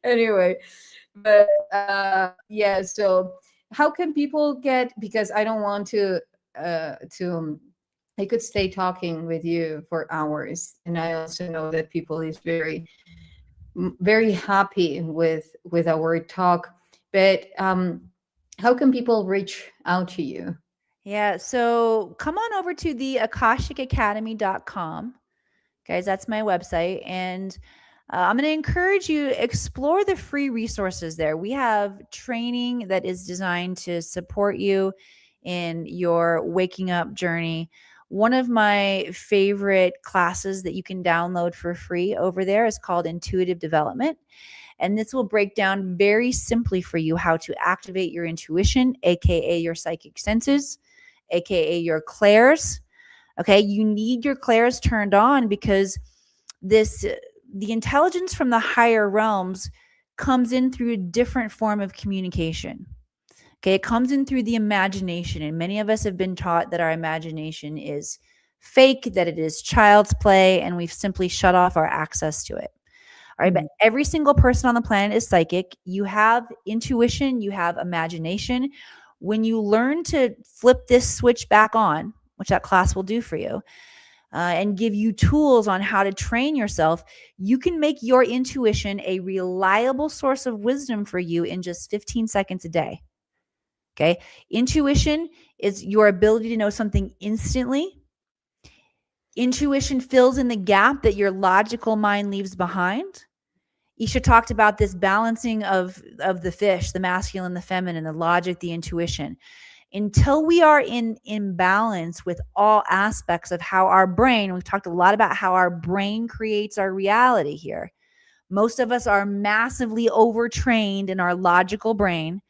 S1: Anyway, but yeah, so how can people get, because I don't want to I could stay talking with you for hours, and I also know that people is very happy with our talk, but how can people reach out to you?
S2: Yeah, so come on over to the akashicacademy.com. Guys, that's my website. And I'm going to encourage you to explore the free resources there. We have training that is designed to support you in your waking up journey. One of my favorite classes that you can download for free over there is called Intuitive Development. And this will break down very simply for you how to activate your intuition, AKA your psychic senses, AKA your clairs. Okay, you need your clairs turned on because this the intelligence from the higher realms comes in through a different form of communication. Okay, it comes in through the imagination, and many of us have been taught that our imagination is fake, that it is child's play, and we've simply shut off our access to it. All right, but every single person on the planet is psychic. You have intuition, you have imagination. When you learn to flip this switch back on, which that class will do for you, and give you tools on how to train yourself, you can make your intuition a reliable source of wisdom for you in just 15 seconds a day. Okay. Intuition is your ability to know something instantly. Intuition fills in the gap that your logical mind leaves behind. Isha talked about this balancing of the fish, the masculine, the feminine, the logic, the intuition. Until we are in balance with all aspects of how our brain, we've talked a lot about how our brain creates our reality here. Most of us are massively overtrained in our logical brain,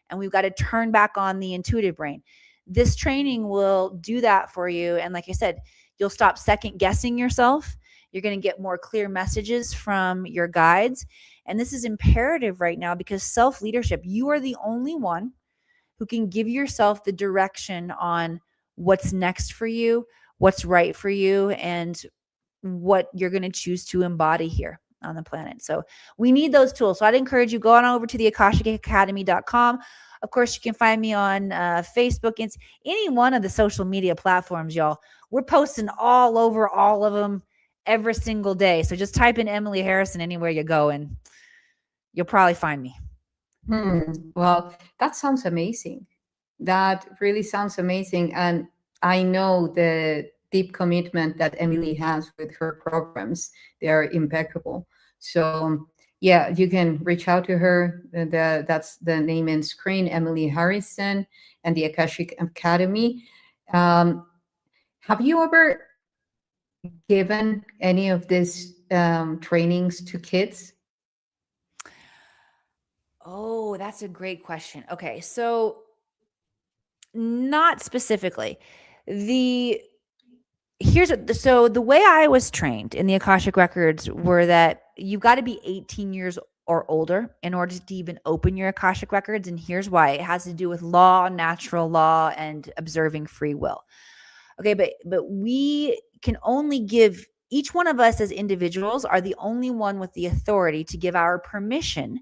S2: and we've got to turn back on the intuitive brain. This training will do that for you. And like I said, you'll stop second guessing yourself. You're going to get more clear messages from your guides. And this is imperative right now because self-leadership, you are the only one who can give yourself the direction on what's next for you, what's right for you, and what you're going to choose to embody here. on the planet. So we need those tools. So I'd encourage you, go on over to the akashicacademy.com. Of course, you can find me on Facebook, and any one of the social media platforms, y'all. We're posting all over all of them every single day. So just type in Emily Harrison anywhere you go, and you'll probably find me.
S1: Well, that sounds amazing. That really sounds amazing. And I know the deep commitment that Emily has with her programs. They are impeccable. So yeah, you can reach out to her. That's the name and screen, Emily Harrison, and the Akashic Academy. Have you ever given any of these trainings to kids?
S2: Oh, that's a great question. Okay, so not specifically. The so the way I was trained in the Akashic records were that you've got to be 18 years or older in order to even open your Akashic records. And here's why: it has to do with law, natural law, and observing free will. Okay, but we can only give, each one of us as individuals are the only one with the authority to give our permission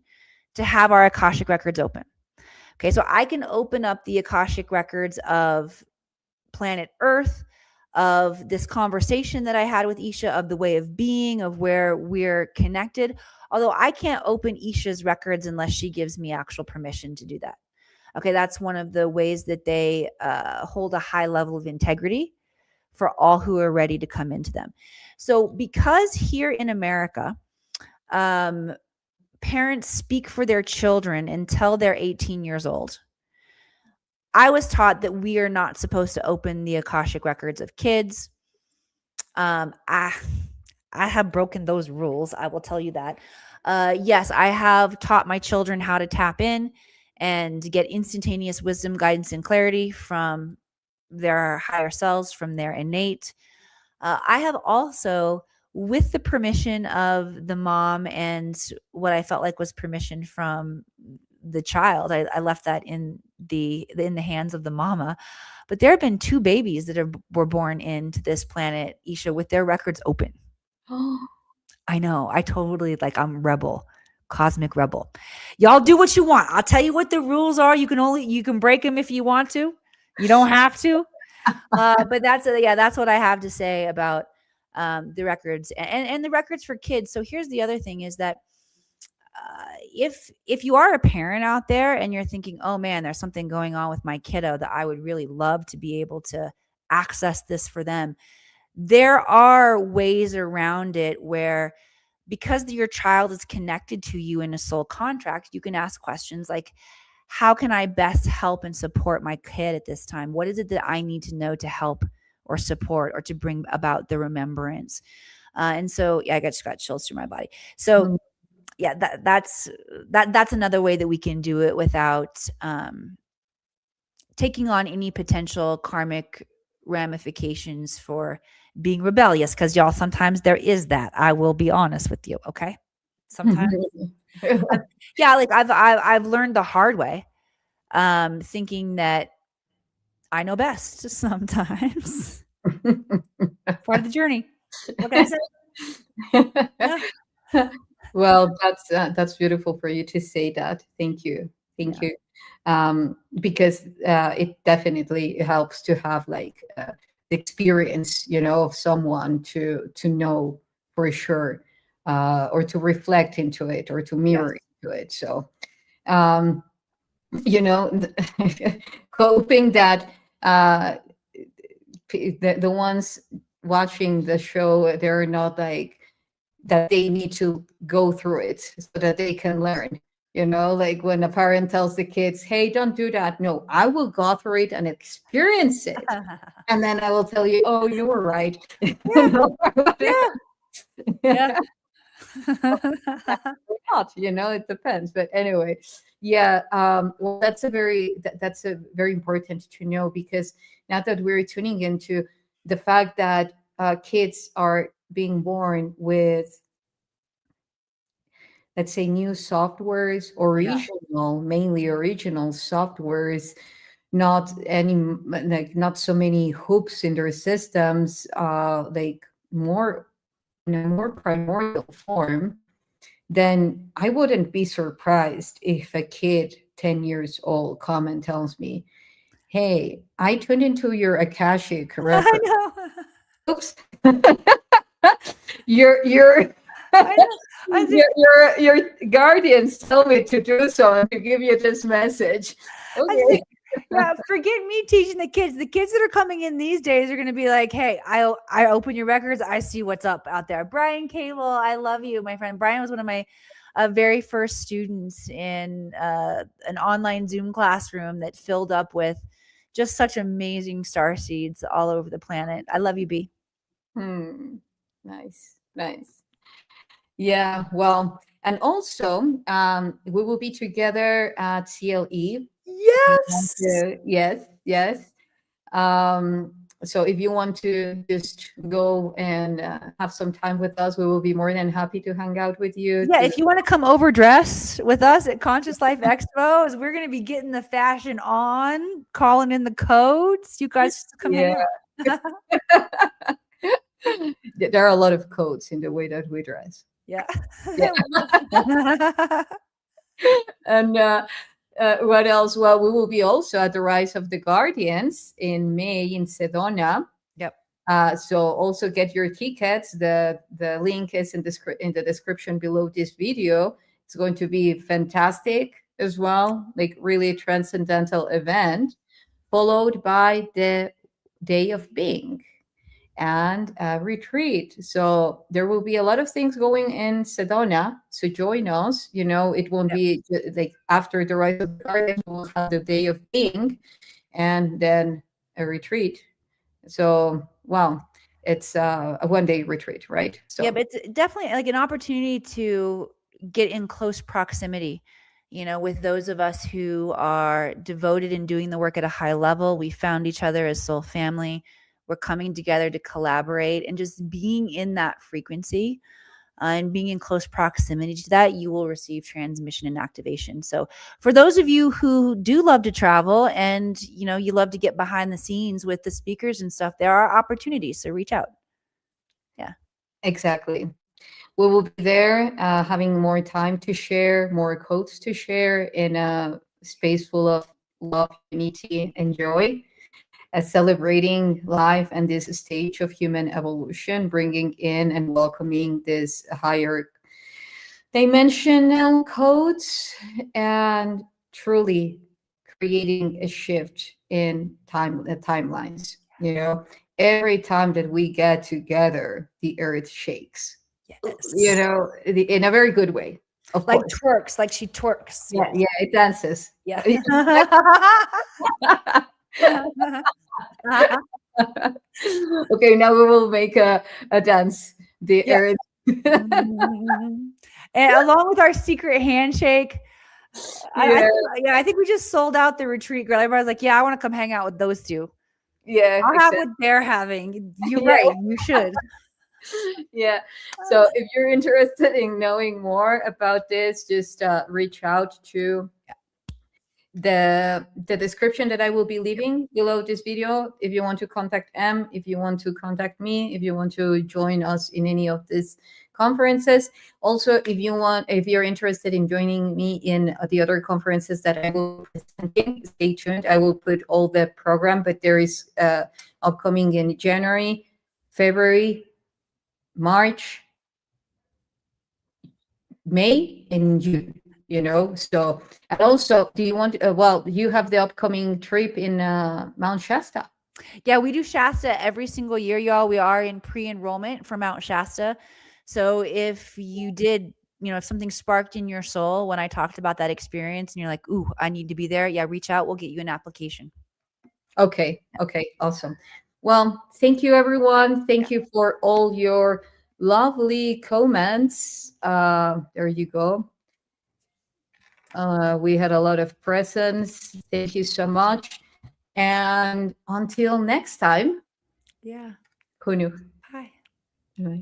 S2: to have our Akashic records open. Okay, so I can open up the Akashic records of planet Earth, of this conversation that I had with Isha, of the way of being, of where we're connected. Although I can't open Isha's records unless she gives me actual permission to do that. Okay, that's one of the ways that they hold a high level of integrity for all who are ready to come into them. So because here in America, parents speak for their children until they're 18 years old, I was taught that we are not supposed to open the Akashic records of kids. I have broken those rules. I will tell you that. Yes, I have taught my children how to tap in and get instantaneous wisdom, guidance, and clarity from their higher selves, from their innate. I have also, with the permission of the mom and what I felt like was permission from the child, I left that in the hands of the mama. But there have been 2 babies that were born into this planet, Isha, with their records open. I know. I totally, like, I'm rebel, cosmic rebel. Y'all do what you want. I'll tell you what the rules are. You can break them if you want to. You don't have to. But that's what I have to say about the records and the records for kids. So here's the other thing: is that if you are a parent out there and you're thinking, oh man, there's something going on with my kiddo that I would really love to be able to access this for them, there are ways around it where, because your child is connected to you in a soul contract, you can ask questions like, how can I best help and support my kid at this time? What is it that I need to know to help or support or to bring about the remembrance? And so, yeah, I just got chills through my body. So, yeah, that's another way that we can do it without taking on any potential karmic ramifications for being rebellious. Because y'all, sometimes there is that. I will be honest with you. Okay, sometimes. Yeah, like I've learned the hard way, thinking that I know best sometimes. Part of the journey. What can I say? Yeah.
S1: Well, that's beautiful for you to say that. Thank you. Thank you. Because it definitely helps to have like the experience, of someone to know for sure, or to reflect into it or to mirror into it. So, hoping that the ones watching the show, they're not like that they need to go through it so that they can learn. Like when a parent tells the kids, hey, don't do that. No, I will go through it and experience it. And then I will tell you, oh, you were right.
S2: Yeah.
S1: Not, it depends. But anyway, yeah. Well, that's a very important to know, because now that we're tuning into the fact that kids are being born with, let's say, new softwares, mainly original softwares, not not so many hoops in their systems, like more in a more primordial form. then I wouldn't be surprised if a kid 10 years old come and tells me, hey, I tuned into your Akashic
S2: I
S1: record.
S2: know.
S1: Oops. your
S2: I know. I think
S1: your guardians tell me to do so and to give you this message.
S2: I
S1: Okay.
S2: think, yeah, forget me teaching the kids. The kids that are coming in these days are going to be like, "Hey, I open your records. I see what's up out there." Brian Cable, I love you, my friend. Brian was one of my very first students in an online Zoom classroom that filled up with just such amazing star seeds all over the planet. I love you, B.
S1: Hmm. Nice. Nice. Yeah. Well, and also, we will be together at CLE.
S2: Yes.
S1: Yes. Yes. Um, so if you want to just go and have some time with us, we will be more than happy to hang out with you.
S2: Yeah, if you want to come overdress with us at Conscious Life Expo, is we're going to be getting the fashion on, calling in the codes. You guys just come
S1: Yeah.
S2: hang out.
S1: There are a lot of codes in the way that we dress.
S2: Yeah.
S1: Yeah. And what else? Well, we will be also at the Rise of the Guardians in May in Sedona.
S2: Yep.
S1: So also get your tickets. The link is in the description below this video. It's going to be fantastic as well, like really transcendental event, followed by the Day of Being and a retreat. So there will be a lot of things going in Sedona. So join us. You know, it won't
S2: Yep.
S1: be like after the Rise of the Guardians, we'll have the Day of Being and then a retreat. So, well, it's a 1 day retreat, right?
S2: Yeah,
S1: So,
S2: but it's definitely like an opportunity to get in close proximity, with those of us who are devoted in doing the work at a high level. We found each other as soul family. We're coming together to collaborate and just being in that frequency. And being in close proximity to that, you will receive transmission and activation. So for those of you who do love to travel and you love to get behind the scenes with the speakers and stuff, there are opportunities. So reach out. Yeah.
S1: exactly. We will be there having more time to share, more codes to share in a space full of love, unity, and joy, celebrating life and this stage of human evolution, bringing in and welcoming this higher dimensional codes and truly creating a shift in timelines. You know, every time that we get together, the earth shakes. You
S2: Yes.
S1: know, in a very good way, of
S2: Like
S1: course.
S2: twerks, like she twerks.
S1: Yeah, yeah, it dances.
S2: Yeah.
S1: Okay, now we will make a dance. The
S2: Yeah.
S1: earth.
S2: And along with our secret handshake,
S1: Yeah,
S2: I think we just sold out the retreat, girl. Everybody's like, yeah, I want to come hang out with those two.
S1: yeah,
S2: I'll have
S1: exactly.
S2: what they're having. You're
S1: Yeah.
S2: right. You should.
S1: Yeah. So if you're interested in knowing more about this, just reach out to the description that I will be leaving below this video. If you want to contact M, if you want to contact me, if you want to join us in any of these conferences. Also, if you're interested in joining me in the other conferences that I will be presenting, stay tuned. I will put all the program, but there is upcoming in January, February, March, May, and June. So, and also, do you want? Well, you have the upcoming trip in Mount Shasta.
S2: Yeah, we do Shasta every single year, y'all. We are in pre-enrollment for Mount Shasta. So if you did, if something sparked in your soul when I talked about that experience and you're like, ooh, I need to be there, yeah, reach out. We'll get you an application.
S1: Okay. Okay. Awesome. Well, thank you, everyone. Thank you for all your lovely comments. There you go. We had a lot of presents. Thank you so much. And until next time.
S2: Yeah.
S1: Who knew?
S2: Hi.
S1: Right.